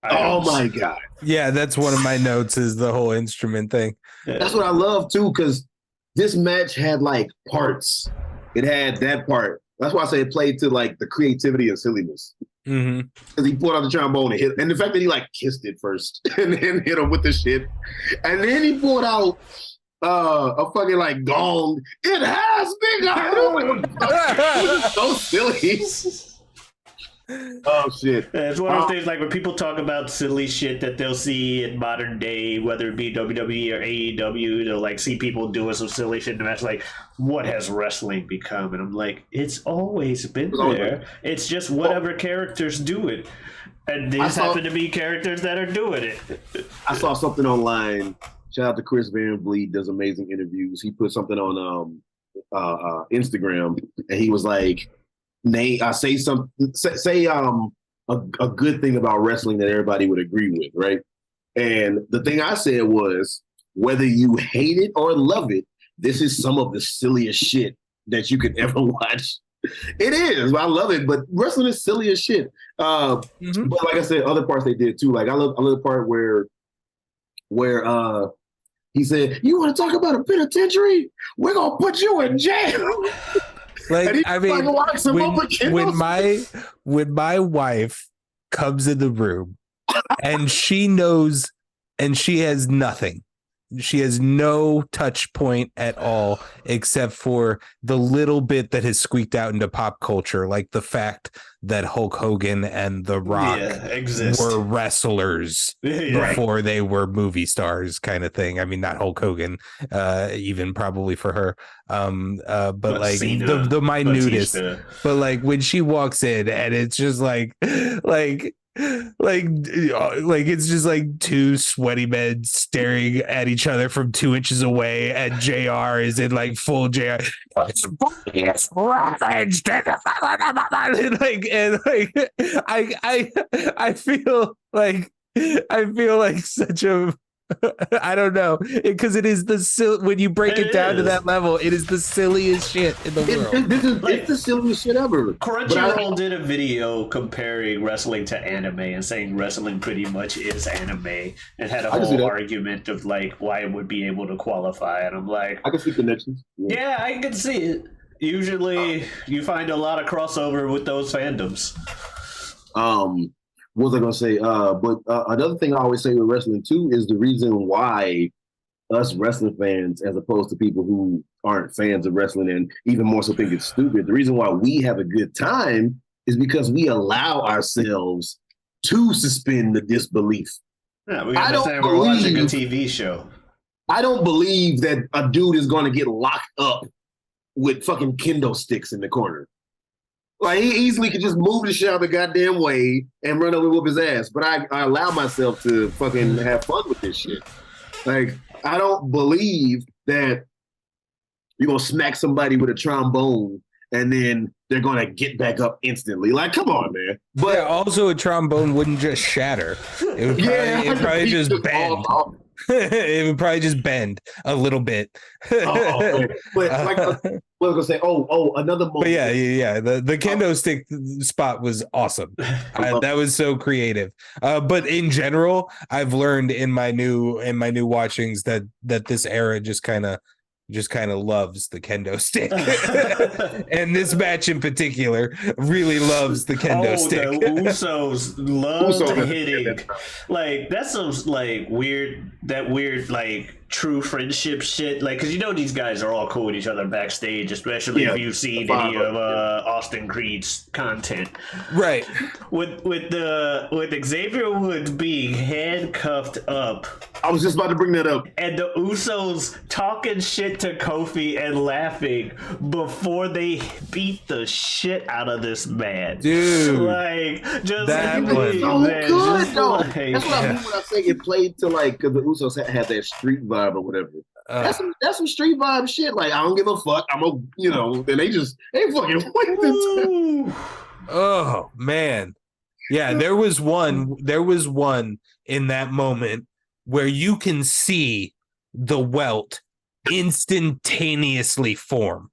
Oh my god! Yeah, that's one of my notes is the whole instrument thing. Yeah. That's what I love too, because this match had like parts. It had that part. That's why I say it played to like the creativity and silliness. Because he pulled out the trombone and hit, and the fact that he like kissed it first and then hit him with the shit, and then he pulled out a fucking like gong. It has been so silly. Oh shit! Yeah, it's one of those things like when people talk about silly shit that they'll see in modern day, whether it be WWE or AEW, they'll like see people doing some silly shit in the match. Like, what has wrestling become? And I'm like, it's always been there. It's just whatever characters do it, and these happen to be characters that are doing it. I saw something online. Shout out to Chris Van Vliet, does amazing interviews. He put something on Instagram, and he was like, say a good thing about wrestling that everybody would agree with, right? And the thing I said was, whether you hate it or love it, this is some of the silliest shit that you could ever watch. It is. I love it, but wrestling is silly as shit. But like I said, other parts they did too. Like I love the part where he said, "You want to talk about a penitentiary? We're gonna put you in jail." Like, I mean, when my wife comes in the room and she knows and she has nothing, she has no touch point at all except for the little bit that has squeaked out into pop culture, like the fact that Hulk Hogan and The Rock were wrestlers before they were movie stars, kind of thing. I mean, not Hulk Hogan, even probably for her, but like Cena, the minutest. Batista. But like when she walks in and it's just like it's just like two sweaty men staring at each other from 2 inches away, and JR is in like full JR. It's ravaged. I feel like such a I don't know, because it is when you break it down to that level, it is the silliest shit in the world. It's the silliest shit ever. Crunchyroll did a video comparing wrestling to anime and saying wrestling pretty much is anime, and had a whole argument of like why it would be able to qualify. And I'm like, I can see connections. Yeah, I can see it. Usually, you find a lot of crossover with those fandoms. What was I gonna say? But another thing I always say with wrestling too is the reason why us wrestling fans, as opposed to people who aren't fans of wrestling and even more so think it's stupid, the reason why we have a good time is because we allow ourselves to suspend the disbelief. Yeah, we understand we're watching a TV show. I don't believe that a dude is gonna get locked up with fucking kendo sticks in the corner. Like, he easily could just move the shit out the goddamn way and run over and whoop his ass. But I allow myself to fucking have fun with this shit. Like, I don't believe that you're going to smack somebody with a trombone and then they're going to get back up instantly. Like, come on, man. But yeah, also a trombone wouldn't just shatter. It would probably just bend. It would probably just bend a little bit. But like, what was I gonna say? Another moment. But yeah. The kendo stick spot was awesome. That was so creative. But in general, I've learned in my new watchings that this era just kind of loves the kendo stick. And this match in particular really loves the kendo stick. The Usos love hitting. Like, that's some like weird like true friendship shit. Like, because you know these guys are all cool with each other backstage, especially if you've seen any of Austin Creed's content. Right. With Xavier Woods being handcuffed up. I was just about to bring that up. And the Usos talking shit to Kofi and laughing before they beat the shit out of this man. Dude. Like, just that was so good, though. like, That's what I mean when I say it played to like, because the Usos had that street vibe or whatever. That's some street vibe shit. Like, I don't give a fuck. And they fucking win. Oh man. Yeah, there was one in that moment where you can see the welt instantaneously form.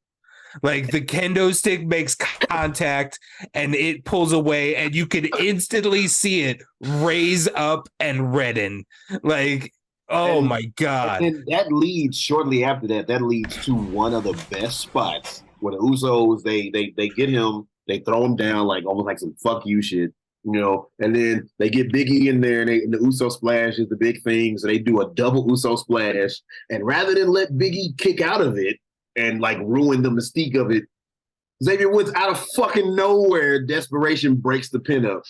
Like the kendo stick makes contact and it pulls away and you can instantly see it raise up and redden. Like, oh my God. And that leads shortly after that leads to one of the best spots where the Usos, they get him, they throw him down like almost like some fuck you shit. And then they get Big E in there, and the Uso splash is the big thing. So they do a double Uso splash, and rather than let Big E kick out of it and like ruin the mystique of it, Xavier Woods out of fucking nowhere, desperation breaks the pin up.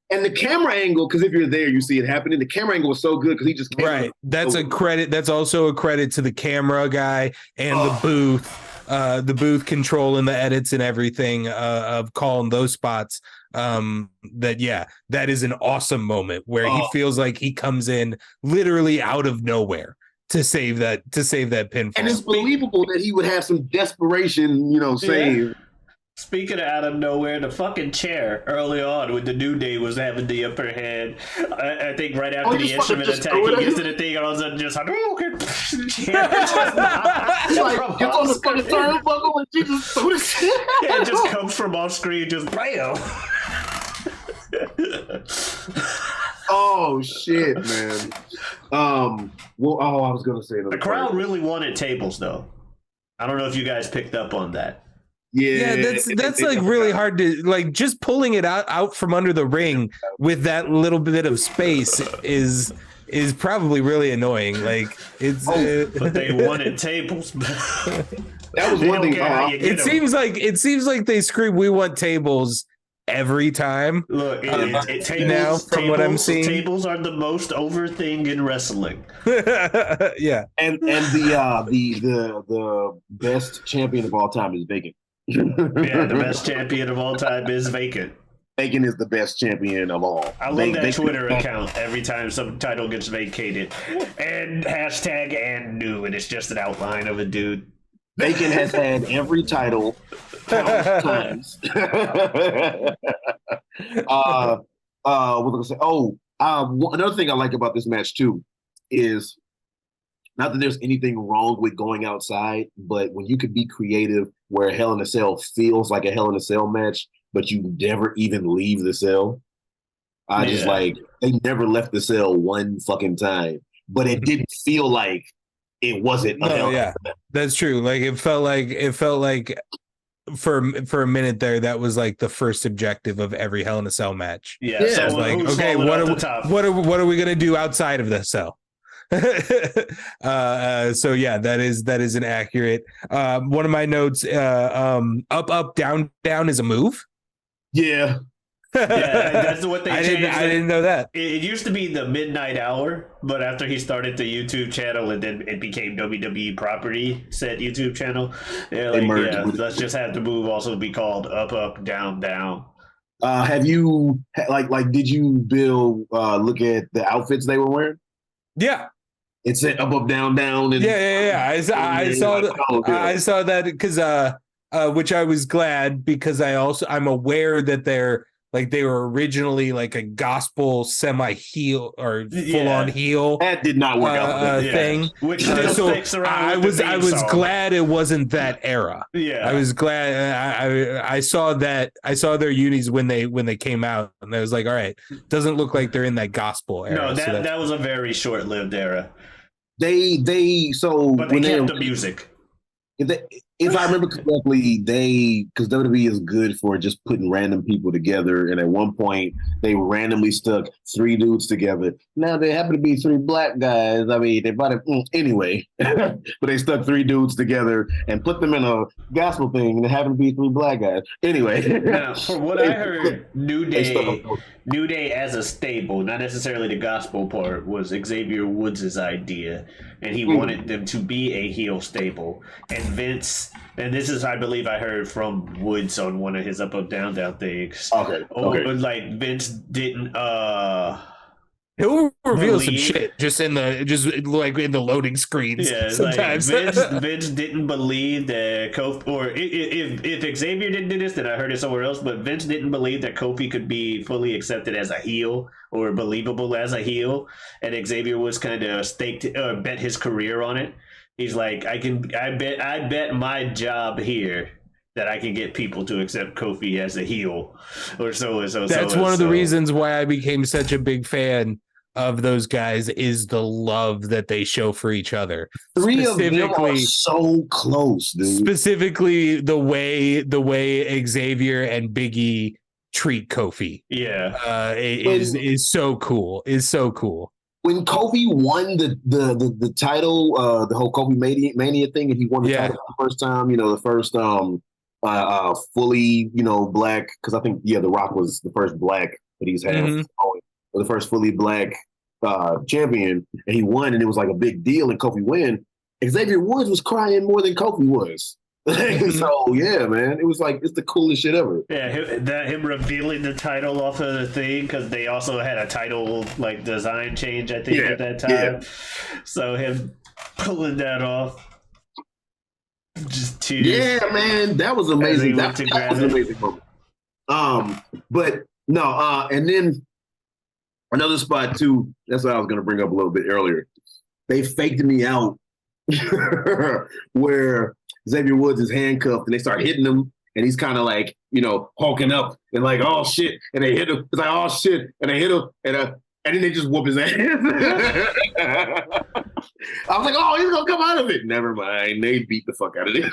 And the camera angle, because if you're there, you see it happening. The camera angle was so good because he just came right. That's a credit. That's also a credit to the camera guy and the booth control and the edits and everything of calling those spots. That is an awesome moment where he feels like he comes in literally out of nowhere to save that pinfall. And it's believable that he would have some desperation, save. Speaking of out of nowhere, the fucking chair early on when the New Day was having the upper hand, I think right after the instrument attack, he gets to the thing and all of a sudden just chair like, gets on the fucking turnbuckle and she just threw the shit. Yeah, it just comes from off screen, just bam. Oh shit, man. I was gonna say the crowd really wanted tables though. I don't know if you guys picked up on that. Yeah, that's like really hard to like. Just pulling it out from under the ring with that little bit of space is probably really annoying. Like it's but they wanted tables. That was one thing. It seems like they scream, "We want tables." Every time. Look, tables, now from what I'm seeing, tables are the most over thing in wrestling. Yeah, and the best champion of all time is vacant. Yeah, the best champion of all time is vacant. Vacant is the best champion of all. I love that Twitter account every time some title gets vacated, and hashtag and new, and it's just an outline of a dude. Bacon has had every title times. What was I gonna say? Another thing I like about this match too is not that there's anything wrong with going outside, but when you could be creative where Hell in a Cell feels like a Hell in a Cell match, but you never even leave the cell. Just like they never left the cell one fucking time, but it didn't feel like it wasn't. That's true. Like it felt like for a minute there, that was like the first objective of every Hell in a Cell match. Yeah. So it's like, okay, what are we gonna do outside of the cell? So yeah, that is an accurate. One of my notes, up, down is a move. Yeah. Yeah, that's what they changed. I didn't know that. It used to be the Midnight Hour, but after he started the YouTube channel and then it became WWE property said YouTube channel, let's just have the move also be called up, down. Have you did you, Bill, look at the outfits they were wearing? Yeah. It said up, down, and yeah. I saw that. I saw that because which I was glad because I'm aware that they were originally like a gospel semi-heel or full-on heel. That did not work out thing. Which still sticks around. I was glad it wasn't that era. Yeah, I was glad. I saw that. I saw their unis when they came out, and I was like, all right, doesn't look like they're in that gospel era. No, that was a very short-lived era. But they kept the music. if I remember correctly, because WWE is good for just putting random people together, and at one point they randomly stuck 3 dudes together. Now they happen to be 3 black guys. I mean, they bought it anyway, but they stuck 3 dudes together and put them in a gospel thing, and it happened to be 3 black guys. Anyway, now from what I heard, New Day as a stable, not necessarily the gospel part, was Xavier Woods' idea, and he wanted them to be a heel stable. And Vince, and this is, I believe, I heard from Woods on one of his Up Up Down Down things. Okay. Like Vince didn't. He'll reveal some shit just like in the loading screens. Yeah, sometimes like Vince didn't believe that Kofi, or if Xavier didn't do this, then I heard it somewhere else. But Vince didn't believe that Kofi could be fully accepted as a heel or believable as a heel, and Xavier was kind of bet his career on it. He's like, I bet my job here that I can get people to accept Kofi as a heel, or so and so. That's one of the reasons why I became such a big fan of those guys, is the love that they show for each other. 3 of them are so close, dude. Specifically, the way Xavier and Big E treat Kofi, is so cool. Is so cool. When Kofi won the title, the whole Kofi Mania thing, and he won the title for the first time, the first fully, black, because I think The Rock was the first black that he's had, the first fully black champion, and he won, and it was like a big deal, and Kofi win. Xavier Woods was crying more than Kofi was. So yeah, man, it was like, it's the coolest shit ever. Yeah, him revealing the title off of the thing, because they also had a title like design change, I think, at that time. Yeah. So him pulling that off, just tears. Yeah, man, that was amazing. That was an amazing moment. But no, and then another spot too. That's what I was going to bring up a little bit earlier. They faked me out where Xavier Woods is handcuffed and they start hitting him, and he's kind of like, hulking up and like, oh shit, and they hit him. It's like, oh shit, and they hit him, and then they just whoop his ass. I was like, oh, he's gonna come out of it. Never mind, they beat the fuck out of him.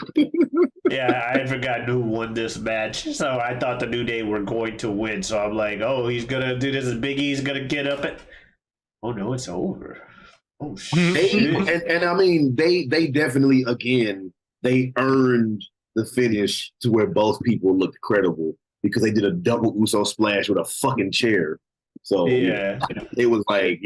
Yeah, I had forgotten who won this match, so I thought the New Day were going to win. So I'm like, oh, he's gonna do this, and Big E's gonna get up it. Oh no, it's over. Oh shit! And I mean, they definitely, again, they earned the finish to where both people looked credible, because they did a double Uso splash with a fucking chair. So yeah, it was like,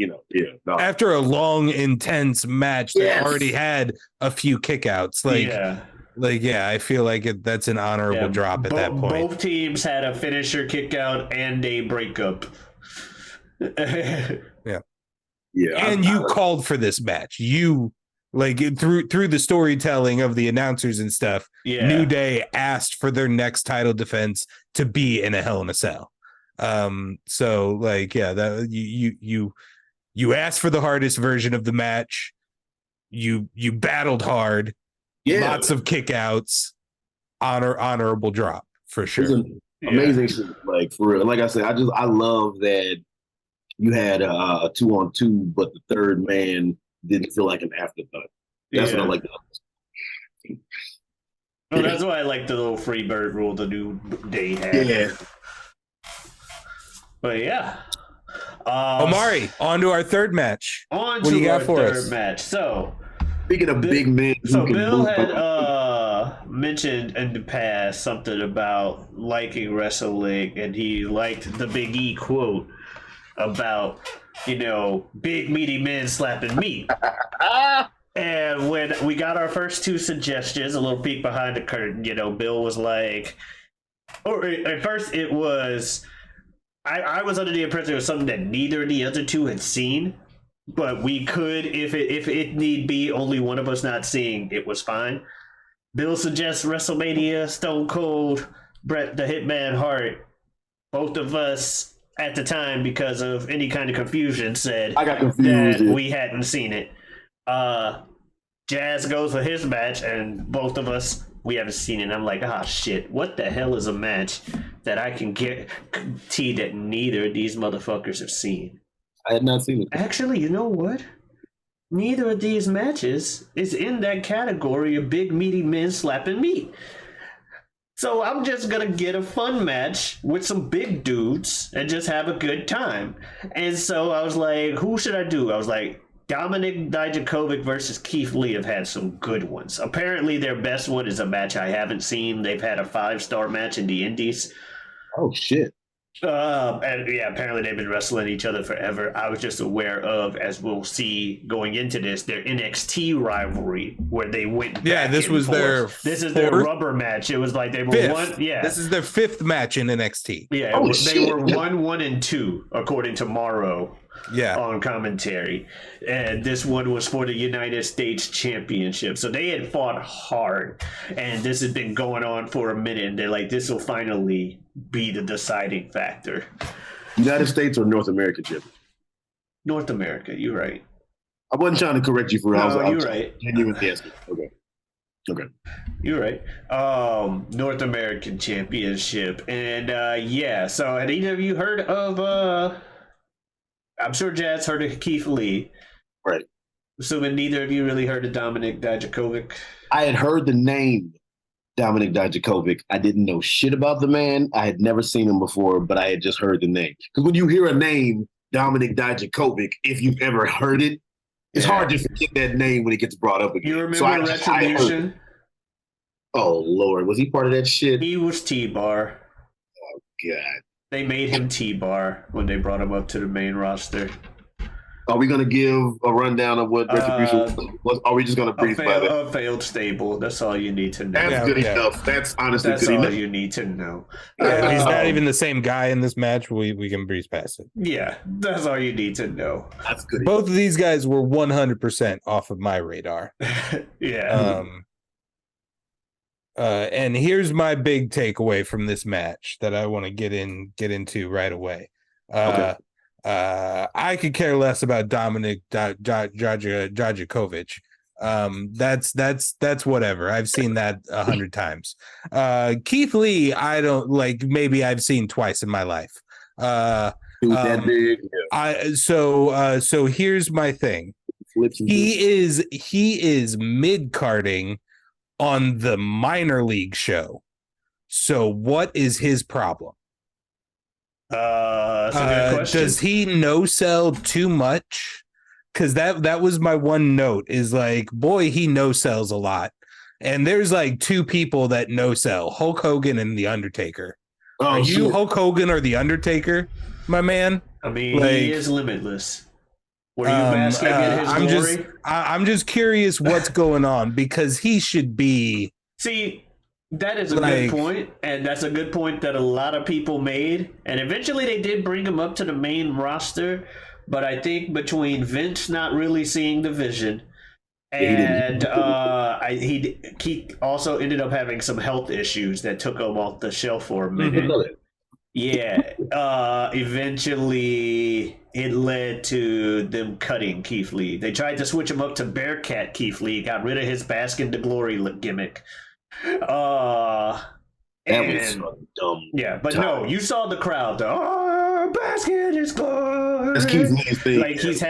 after a long, intense match that already had a few kickouts, I feel like that's an honorable drop at that point. Both teams had a finisher, kickout, and a breakup. Yeah, and you called for this match. You, like, through the storytelling of the announcers and stuff. Yeah. New Day asked for their next title defense to be in a Hell in a Cell. So like, that you asked for the hardest version of the match. You battled hard. Yeah, lots of kickouts. Honorable drop for sure. Amazing shit, like, for real. And like I said, I love that you had a 2-on-2, but the third man didn't feel like an afterthought. That's what I like. Oh, that's why I like the little free bird rule the New Day had. Yeah. But yeah. Omari, on to our third match. What do you got for us? Match. So, speaking of big men, so Bill had mentioned in the past something about liking wrestling, and he liked the Big E quote about, big meaty men slapping meat. And when we got our first 2 suggestions, a little peek behind the curtain, Bill was like, or at first it was, I was under the impression it was something that neither of the other 2 had seen, but we could, if it need be, only one of us not seeing, it was fine. Bill suggests WrestleMania, Stone Cold, Bret the Hitman Hart. Both of us at the time, because of any kind of confusion, said I got confused, that we hadn't seen it. Jazz goes for his match, and both of us, we haven't seen it. I'm like, shit, what the hell is a match that I can guarantee that neither of these motherfuckers have seen? I had not seen it. Actually, you know what? neither of these matches is in that category of big meaty men slapping meat. So I'm just gonna get a fun match with some big dudes and just have a good time. And so I was like, who should I do? I was like, Dominik Dijakovic versus Keith Lee have had some good ones. Apparently their best one is a match I haven't seen. They've had a 5-star match in the Indies. Oh shit. And yeah, apparently they've been wrestling each other forever. I was just aware of, as we'll see going into this, their NXT rivalry where they went. Yeah, this was this is their rubber match. It was like they were fifth. one. Yeah, this is their 5th match in NXT. Yeah, they were 1, 1, and 2 according to Morrow. Yeah, on commentary, and this one was for the United States Championship. So they had fought hard, and this has been going on for a minute. And they're like, this will finally be the deciding factor. United States or North America, Jim? North America, you're right. I wasn't trying to correct you for. No, you're right. Genuinely asking. Okay. You're right. North American Championship, and yeah. So, had either of you heard of? I'm sure Jazz heard of Keith Lee. Right. Assuming neither of you really heard of Dominik Dijakovic. I had heard the name Dominik Dijakovic. I didn't know shit about the man. I had never seen him before, but I had just heard the name. Because when you hear a name, Dominik Dijakovic, if you've ever heard it, it's hard to forget that name when it gets brought up again. You remember Retribution? Oh, Lord. Was he part of that shit? He was T-Bar. Oh, God. They made him T-Bar when they brought him up to the main roster. Are we going to give a rundown of what Retribution was? Are we just going to breeze by that? A failed stable. That's all you need to know. That's good enough. That's honestly good enough. That's all you need to know. He's not even the same guy in this match. We can breeze past it. Yeah, that's all you need to know. That's good. Both of these guys were 100% off of my radar. Yeah. And here's my big takeaway from this match that I want to get into right away. Okay. I could care less about Dominik Dijakovic. That's whatever. I've seen that 100 times. Keith Lee, I don't like. Maybe I've seen twice in my life. He was that big. Yeah. So here's my thing. He is mid-carding on the minor league show. So what is his problem? That's a good question. Does he no sell too much? Because that was my one note is like, boy, he no sells a lot. And there's like 2 people that no sell, Hulk Hogan and The Undertaker. Are you Hulk Hogan or The Undertaker, my man? I mean, he is limitless. Were you basking in his glory? I'm just curious what's going on because he should be. See, that is a good point, and that's a good point that a lot of people made. And eventually, they did bring him up to the main roster, but I think between Vince not really seeing the vision, and he also ended up having some health issues that took him off the shelf for a minute. Yeah, eventually it led to them cutting Keith Lee. They tried to switch him up to Bearcat Keith Lee, got rid of his Bask in the Glory gimmick. That was dumb. Yeah, but no, you saw the crowd though. Bask in his glory. That's Keith Lee's thing. Like he's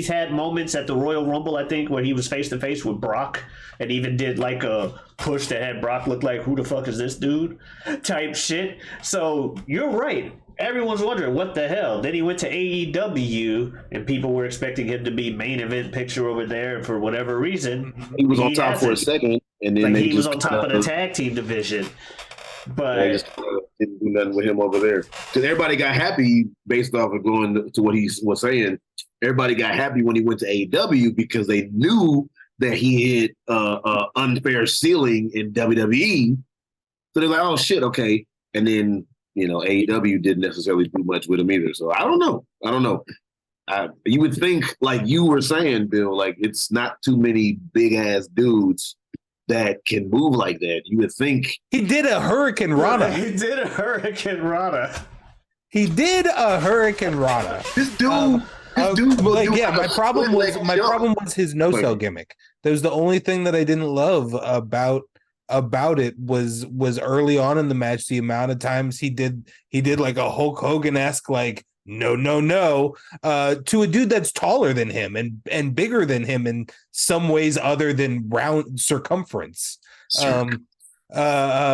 had moments at the Royal Rumble, I think, where he was face to face with Brock, and even did like a push that had Brock look like, who the fuck is this dude? Type shit. So you're right. Everyone's wondering what the hell. Then he went to AEW, and people were expecting him to be main event picture over there. And for whatever reason, he was on top for a second, and then he was on top of the tag team division. But they just didn't do nothing with him over there because everybody got happy based off of going to what he was saying. Everybody got happy when he went to AEW because they knew that he hit unfair ceiling in WWE. So they're like, "Oh shit, okay." And then AEW didn't necessarily do much with him either. So I don't know. You would think, like you were saying, Bill, like it's not too many big ass dudes that can move like that. You would think he did a Hurricane Rana. This dude. My problem was his no-sell gimmick. That was the only thing that I didn't love about it was early on in the match, the amount of times he did like a Hulk Hogan-esque like no, to a dude that's taller than him and bigger than him in some ways other than round circumference. But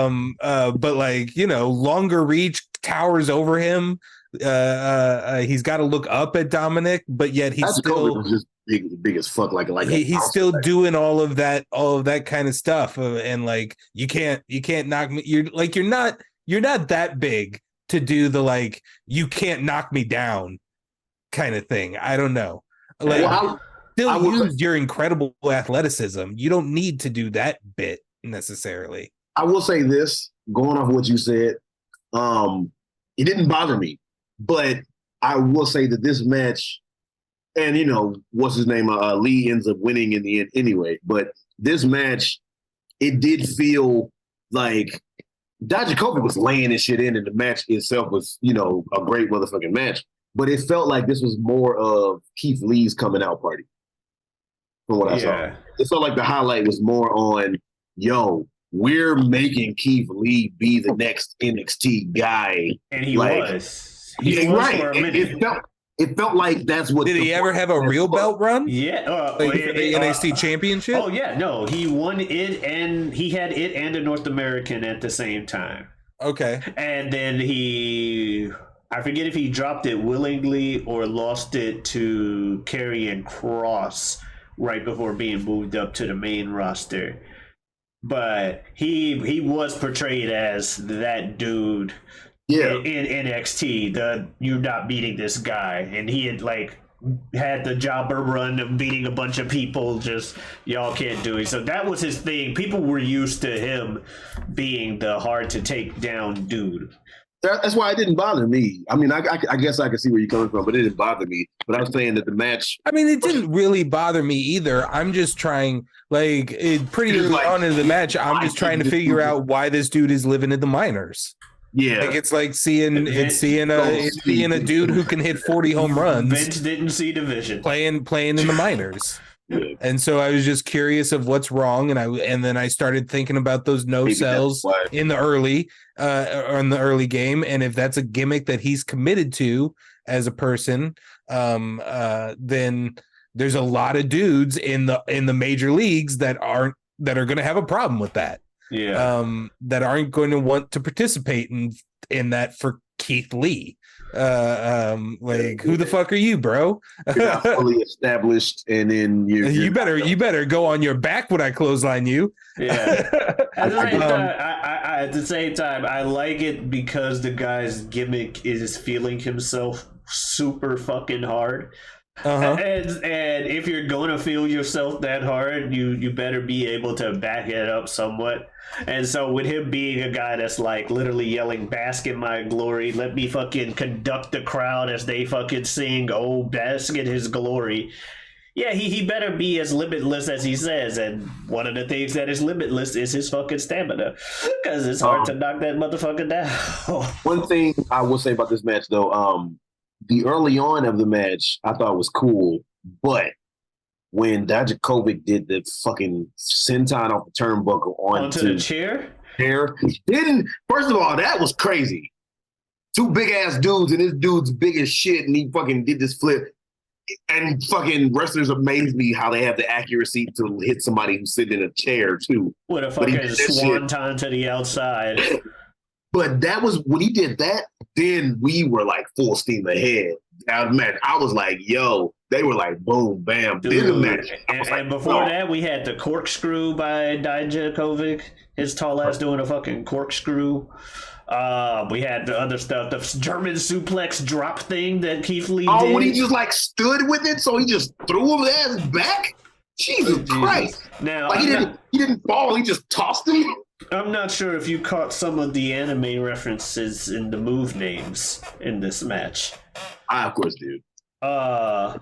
like, you know, longer reach, towers over him. He's got to look up at Dominik, but yet he's still was just big as fuck. Like he's still doing all of that kind of stuff. And like, you can't knock me. You're not that big to do the like, you can't knock me down kind of thing. I don't know. Like, use your incredible athleticism. You don't need to do that bit necessarily. I will say this, going off what you said, it didn't bother me, but I will say that this match, and you know, what's his name? Lee ends up winning in the end anyway, but this match, it did feel like Dijakovic was laying his shit in, and the match itself was, you know, a great motherfucking match. But it felt like this was more of Keith Lee's coming out party. From what I saw, it felt like the highlight was more on, yo, we're making Keith Lee be the next NXT guy, and he was. He was right. For a minute. It felt like that's what. Did he ever have a real belt run? Yeah, like the NXT Championship. Oh yeah, no, he won it, and he had it and a North American at the same time. Okay, and then I forget if he dropped it willingly or lost it to Karrion Kross right before being moved up to the main roster. But he was portrayed as that dude. Yeah. In NXT, you're not beating this guy, and he had like had the jobber run of beating a bunch of people. Just y'all can't do it. So that was his thing. People were used to him being the hard to take down dude. That's why it didn't bother me. I mean, I guess I can see where you're coming from, but it didn't bother me. But I'm saying that the match. I mean, it didn't really bother me either. I'm just trying, like, pretty early on in the match, I'm just trying to figure out why this dude is living in the minors. Yeah, like it's like seeing a dude who can hit 40 home runs. Vince didn't see the vision. Playing in the minors. Yeah. And so I was just curious of what's wrong, and then I started thinking about those no-sells in the early game, and if that's a gimmick that he's committed to as a person, then there's a lot of dudes in the major leagues that are going to have a problem with that. Yeah. That aren't going to want to participate in that for Keith Lee. Like, who the fuck are you, bro? You're not fully established, and then you better go on your back when I clothesline you. Yeah. At the same time, I like it because the guy's gimmick is feeling himself super fucking hard. Uh-huh. And if you're gonna feel yourself that hard, you better be able to back it up somewhat. And so with him being a guy that's like literally yelling "bask in my glory," let me fucking conduct the crowd as they fucking sing "oh bask in his glory." Yeah, he better be as limitless as he says, and one of the things that is limitless is his fucking stamina, because it's hard to knock that motherfucker down. One thing I will say about this match though, the early on of the match, I thought was cool, but when Dijakovic did the fucking senton off the turnbuckle onto the chair, first of all, that was crazy. Two big ass dudes, and this dude's big as shit, and he fucking did this flip. And fucking wrestlers amaze me how they have the accuracy to hit somebody who's sitting in a chair too. With a fucking swanton to the outside. But that was when he did that. Then we were like full steam ahead. Man, I was like, yo, they were like, boom, bam. Dude, and before that, we had the corkscrew by Dijakovic. His tall ass doing a fucking corkscrew. We had the other stuff, the German suplex drop thing that Keith Lee did. Oh, when he just like stood with it, so he just threw his ass back? Jesus Christ. Now, like he didn't fall, he just tossed him. I'm not sure if you caught some of the anime references in the move names in this match. I, of course, did. But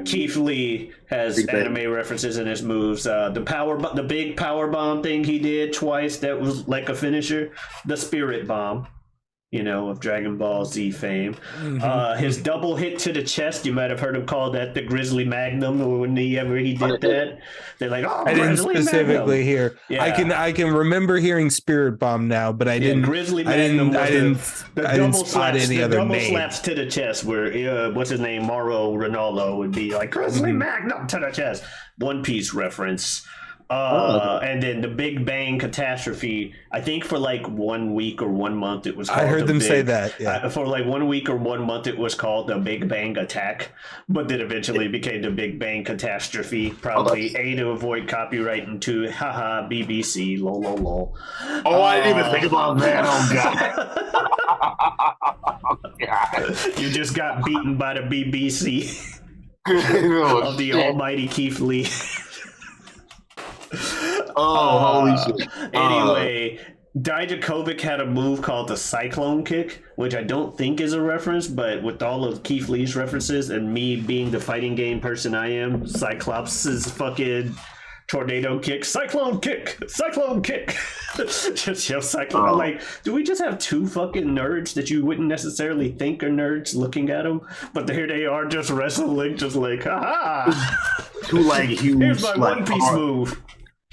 Keith Lee has anime references in his moves. The big power bomb thing he did twice that was like a finisher. The spirit bomb. of Dragon Ball Z fame. Mm-hmm. His double hit to the chest, you might have heard him call that the Grizzly Magnum when he did that. They're like, oh, I didn't Grizzly specifically Magnum. hear. Yeah. I can remember hearing Spirit Bomb now, but I didn't. Grizzly Magnum I didn't spot any other double name. slaps to the chest where what's his name, Mauro Ronaldo would be like Grizzly Magnum to the chest. One Piece reference. And then the Big Bang Catastrophe, I think for like 1 week or 1 month it was called I heard them say that. Yeah. For like 1 week or 1 month it was called the Big Bang Attack, but then eventually became the Big Bang Catastrophe. Probably A, to avoid copyright, and 2, haha, BBC, lol, lol, lol. Oh, I didn't even think about that. Oh, God. You just got beaten by the BBC of the shit. almighty Keith Lee. Holy shit. Anyway, Dijakovic had a move called the Cyclone Kick, which I don't think is a reference, but with all of Keith Lee's references and me being the fighting game person I am, Cyclops' fucking tornado kick, Cyclone Kick, Cyclone Kick. Just yell Cyclone. I'm like, do we just have two fucking nerds that you wouldn't necessarily think are nerds looking at them? But here they are just wrestling, just like, haha. Two like huge. Here's my like, One Piece move.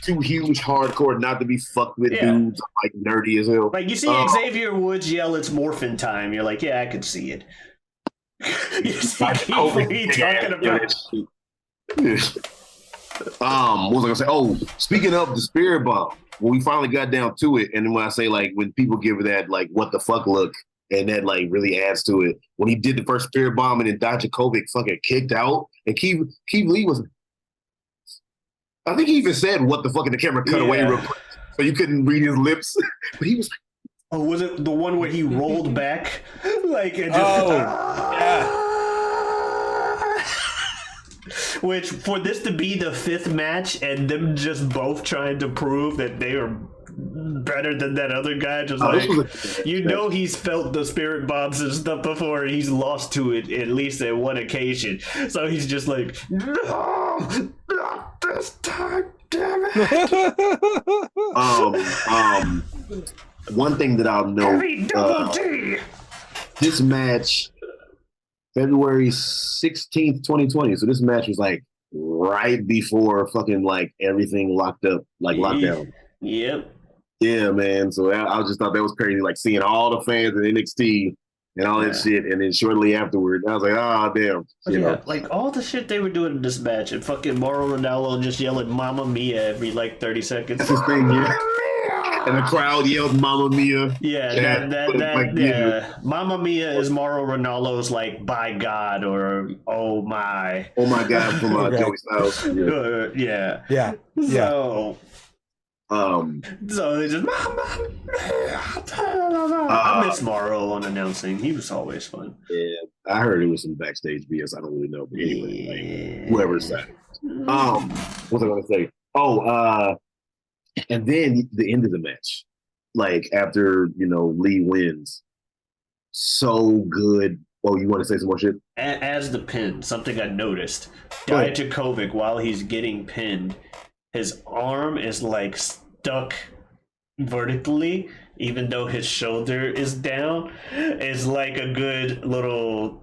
Two huge hardcore, not to be fucked with dudes, like nerdy as hell. Like you see Xavier Woods yell, "It's morphin' time." You're like, yeah, I could see it. You see Keith Lee talking about. What was I gonna say? Oh, speaking of the Spirit Bomb, when we finally got down to it, and then when I say like when people give that like what the fuck look, and that like really adds to it. When he did the first Spirit Bomb and then Dijakovic fucking kicked out, and Keith Lee was. I think he even said what the fuck, and the camera cut away real quick, so you couldn't read his lips. But he was like, oh, was it the one where he rolled back? Like, and just, Which, for this to be the fifth match and them just both trying to prove that they are better than that other guy, just he's felt the spirit bombs and stuff before, and he's lost to it at least at one occasion. So he's just like, no, not this time, damn it. One thing that I'll note, this match, February 16th, 2020. So this match was like right before fucking like everything locked up, like lockdown. Yep. Yeah, man. So I just thought that was crazy, like seeing all the fans in NXT and all that shit, and then shortly afterward, I was like, oh damn. You know? Like all the shit they were doing in this match, and fucking Mauro Ronaldo just yelling "Mamma Mia" every like 30 seconds. That's his thing, yeah. And the crowd yelled "Mamma Mia." Yeah, Mamma Mia is Mauro Ronaldo's like "by God" or "oh my." Oh my God, from Joey Styles. Yeah. So they just I miss Mauro on announcing. He was always fun. Yeah, I heard it was some backstage BS. I don't really know, but anyway, like, whoever said it. What was I going to say? And then the end of the match, like after Lee wins, so good. Oh, you want to say some more shit? As the pin, something I noticed, Dijakovic, while he's getting pinned, his arm is like stuck vertically, even though his shoulder is down. It's like a good little,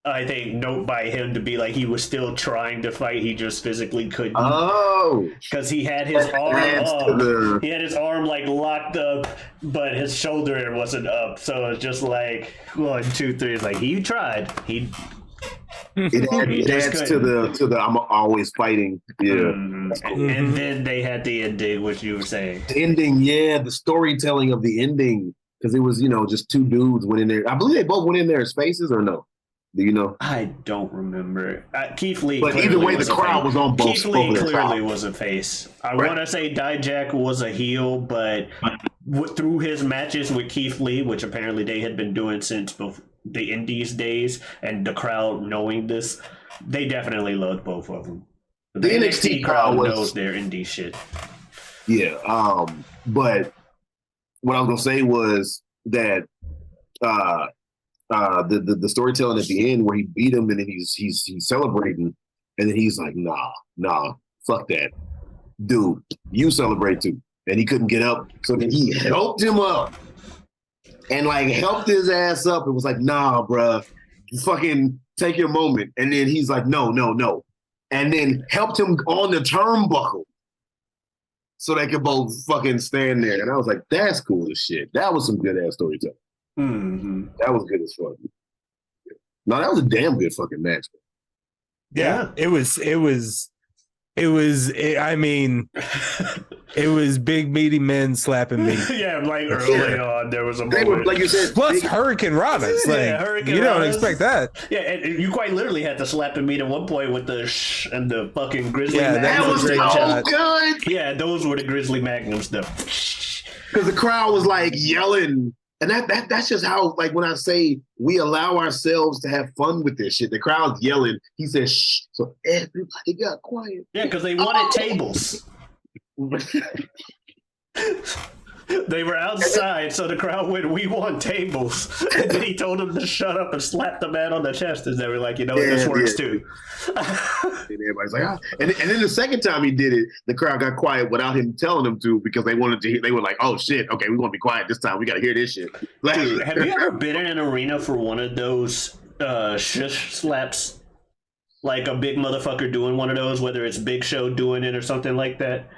I think, note by him to be like he was still trying to fight. He just physically couldn't. Oh, because he had his arm up. He had his arm like locked up, but his shoulder wasn't up. So it's just like 1, 2, 3. It's like he tried. It adds to the I'm always fighting. Yeah. And then they had the ending, which you were saying. The ending, the storytelling of the ending, because it was just two dudes went in there. I believe they both went in there as faces, or no? Do you know? I don't remember. Keith Lee. But either way, the crowd was on both. Keith Lee clearly was a face. I want to say Dijak was a heel, but through his matches with Keith Lee, which apparently they had been doing since the Indies days, and the crowd knowing this, they definitely loved both of them. The NXT crowd knows their indie shit. Yeah. But what I was gonna say was that the storytelling at the end where he beat him and then he's celebrating, and then he's like, nah, fuck that, dude, you celebrate too. And he couldn't get up, so then he helped him up. and like helped his ass up. It was like, nah, bruh, fucking take your moment. And then he's like, no. And then helped him on the turnbuckle so they could both fucking stand there. And I was like, that's cool as shit. That was some good ass storytelling. Mm-hmm. That was good as fuck. No, that was a damn good fucking match. Yeah. It was I mean, it was big meaty men slapping me. Yeah, like early on, there was a They were, moment. like you said, Plus Hurricane Ranas. Like, Hurricane you don't Ranas. expect that. Yeah, and you quite literally had to slap and meet at one point with the and the fucking Grizzly Yeah, Magnums. that was was a great so shot. good. Yeah, those were the Grizzly Magnums. Because the crowd was like yelling. And that's just how, like, when I say we allow ourselves to have fun with this shit, the crowd's yelling. He says, shh. So everybody got quiet. Yeah, because they wanted tables. They were outside, so the crowd went, we want tables. And then he told them to shut up and slap the man on the chest. And they were like, this works too. And everybody's like, ah. And then the second time he did it, the crowd got quiet without him telling them to because they wanted to hear. They were like, oh shit, okay, we want to be quiet this time. We got to hear this shit. Like, Dude, have you ever been in an arena for one of those shush slaps? Like a big motherfucker doing one of those, whether it's Big Show doing it or something like that?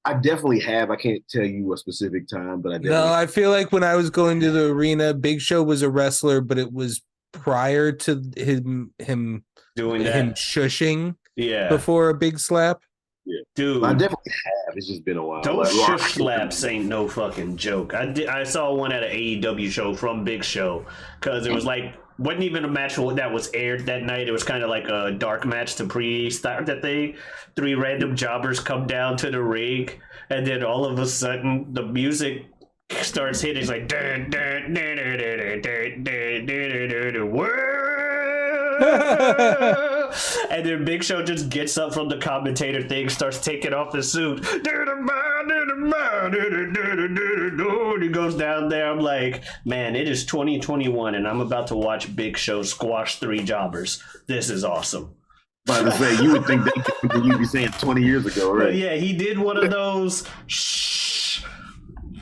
I definitely have. I can't tell you a specific time, but I definitely. No, I feel like when I was going to the arena, Big Show was a wrestler, but it was prior to him Doing that. him shushing Yeah. before a big slap. Yeah. Dude. I definitely have. It's just been a while. Those Like, shush slaps ain't no fucking joke. I saw one at an AEW show from Big Show because it was like wasn't even a match that was aired that night. It was kind of like a dark match to pre-start that thing. 3 random jobbers come down to the ring, and then all of a sudden the music starts hitting. It's like dun, dun, dun, dun, dun, dun, dun, dun, dun, dun, whoa. And then Big Show just gets up from the commentator thing, starts taking off the suit. And he goes down there. I'm like, man, it is 2021, and I'm about to watch Big Show squash 3 jobbers. This is awesome. About to say, you would think that you'd be saying 20 years ago, right? But yeah, he did one of those. Shh.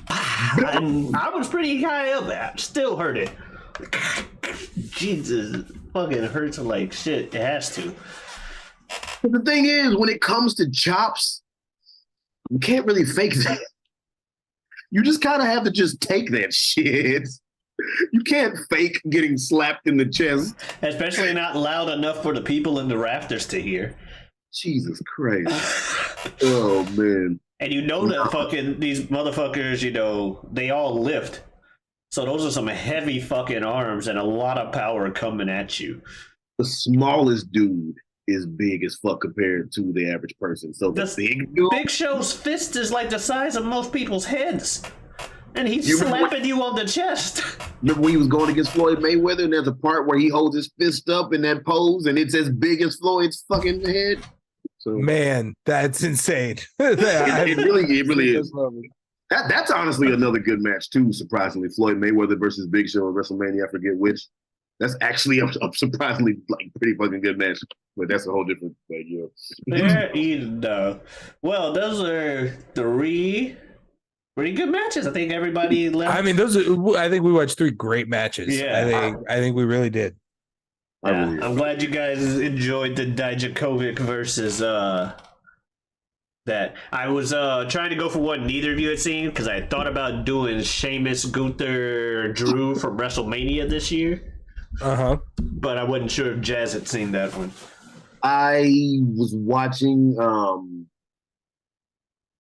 And I was pretty high up. I still heard it. Jesus, fucking hurts like shit. It has to. But the thing is, when it comes to chops, you can't really fake that. You just kind of have to just take that shit. You can't fake getting slapped in the chest. Especially not loud enough for the people in the rafters to hear. Jesus Christ. Oh, man. And you know that fucking these motherfuckers, they all lift. So those are some heavy fucking arms and a lot of power coming at you. The smallest dude is big as fuck compared to the average person. So the big dude. Big Show's fist is like the size of most people's heads. And he's You slapping you on the chest. Remember when he was going against Floyd Mayweather and there's a part where he holds his fist up in that pose and it's as big as Floyd's fucking head? So Man, that's insane. it really is. That's honestly another good match too, surprisingly. Floyd Mayweather versus Big Show at WrestleMania, I forget which. That's actually a surprisingly pretty fucking good match. But that's a whole different thing, There you go. Well, those are 3 pretty good matches. I think everybody left. I mean, I think we watched 3 great matches. Yeah. I think we really did. Yeah, I'm glad you guys enjoyed the Dijakovic versus that. I was trying to go for what neither of you had seen because I thought about doing Sheamus, Gunther, Drew from WrestleMania this year. But I wasn't sure if Jazz had seen that one. I was watching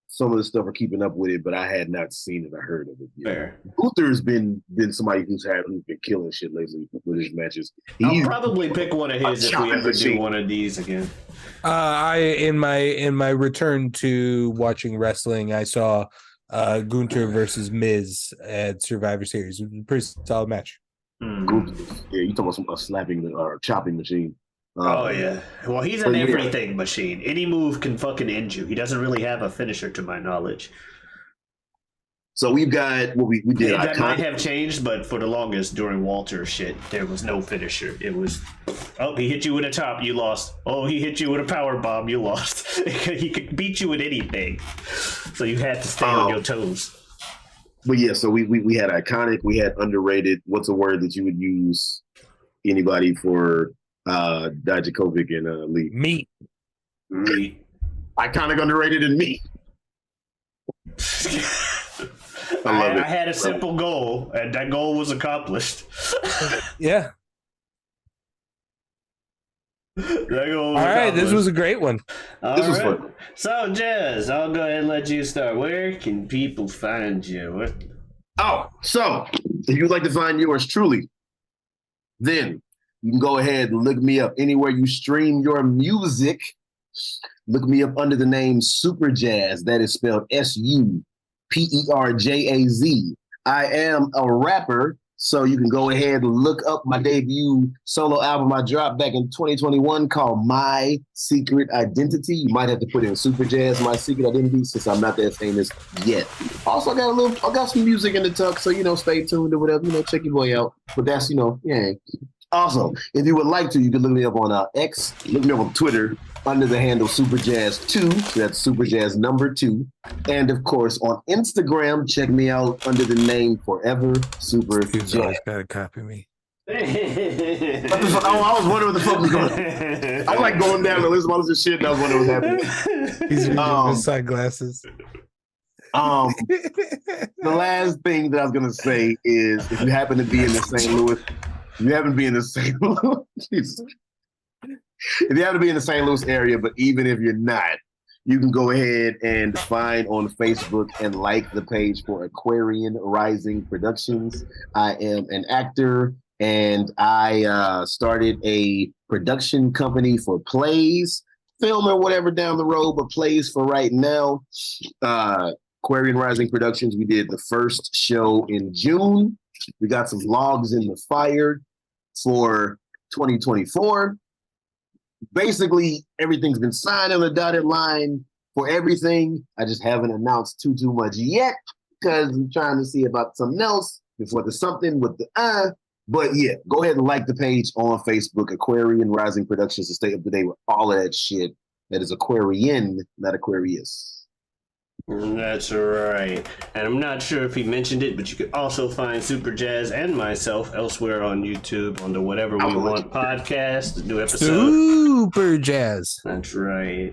some of the stuff or keeping up with it, but I had not seen it or heard of it yet. Fair. Gunther's been somebody who's been killing shit lately with his matches. I'll probably pick one of his if we ever do one of these again. In my return to watching wrestling, I saw Gunther versus Miz at Survivor Series. It was a pretty solid match. Gunther, yeah, you talking about a slapping or chopping machine. Oh yeah. Well, he's an everything machine. Any move can fucking end you. He doesn't really have a finisher, to my knowledge. So we've got what we did. That might have changed, but for the longest during Walter's shit, there was no finisher. It was, oh, he hit you with a top, you lost. Oh, he hit you with a power bomb, you lost. He could beat you with anything, so you had to stay on your toes. But yeah, so we had iconic, we had underrated. What's a word that you would use? Anybody for Dijakovic and Lee? Meat. Iconic, underrated, and meat. I had a simple goal, and that goal was accomplished. Yeah. All right, this was a great one. This was fun. So, Jazz, I'll go ahead and let you start. Where can people find you? So if you'd like to find yours truly, then you can go ahead and look me up anywhere you stream your music. Look me up under the name Superjaz. That is spelled Superjaz. I am a rapper, so you can go ahead and look up my debut solo album I dropped back in 2021 called My Secret Identity. You might have to put in Superjaz, My Secret Identity, since I'm not that famous yet. Also, I got some music in the tuck, so stay tuned or whatever. Check your boy out. But that's yeah. Also, if you would like to, you can look me up on X, look me up on Twitter under the handle Superjaz2. So that's Superjaz number 2. And of course, on Instagram, check me out under the name Forever Superjaz. Always gotta copy me. I was wondering what the fuck was going on. I like going down the list of all this shit, and I was wondering what's happening. He's using sunglasses. The last thing that I was gonna say is, if you happen to be in the St. Louis. If you happen to be in the St. Louis, if you happen to be in the St. Louis area, but even if you're not, you can go ahead and find on Facebook and like the page for Aquarian Rising Productions. I am an actor, and I started a production company for plays, film or whatever down the road, but plays for right now. Aquarian Rising Productions. We did the first show in June. We got some logs in the fire for 2024. Basically, everything's been signed on the dotted line for everything. I just haven't announced too much yet because I'm trying to see about something else before the something with the But yeah, go ahead and like the page on Facebook, Aquarian Rising Productions, to stay up to date with all of that shit. That is Aquarian, not Aquarius. That's right. And I'm not sure if he mentioned it, but you could also find Superjaz and myself elsewhere on YouTube on the Whatever We Want podcast, the new episode. Superjaz. That's right.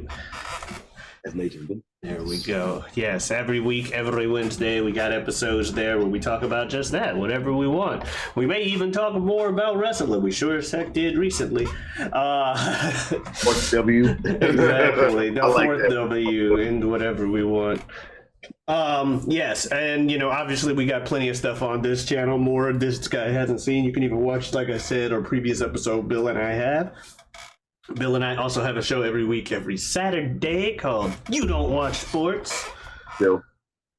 That's legendary. There we go. Yes, every week, every Wednesday, we got episodes there where we talk about just that, whatever we want. We may even talk more about wrestling. We sure as heck did recently. Fourth W. Exactly. The like fourth that. W and whatever we want. Yes, and obviously we got plenty of stuff on this channel. More this guy hasn't seen. You can even watch, like I said, our previous episode Bill and I have. Bill and I also have a show every week, every Saturday, called You Don't Watch Sports. Bill.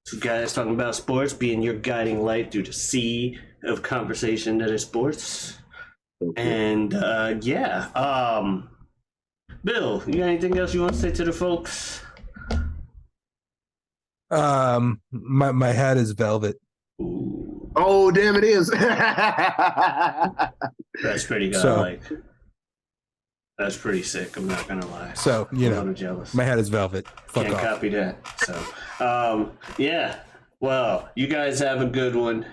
Two guys talking about sports, being your guiding light through the sea of conversation that is sports. Okay. And Bill, you got anything else you want to say to the folks? My hat is velvet. Ooh, Oh, damn, it is. that's pretty godlike. That's pretty sick. I'm not gonna lie. So I'm a little jealous. my hat is velvet. Fuck Can't off. copy that. So, yeah. Well, you guys have a good one.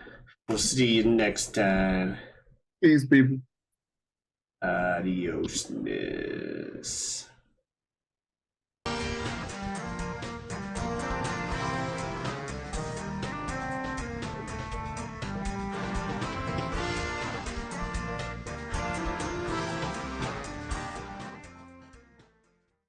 We'll see you next time. Peace, people. Adios.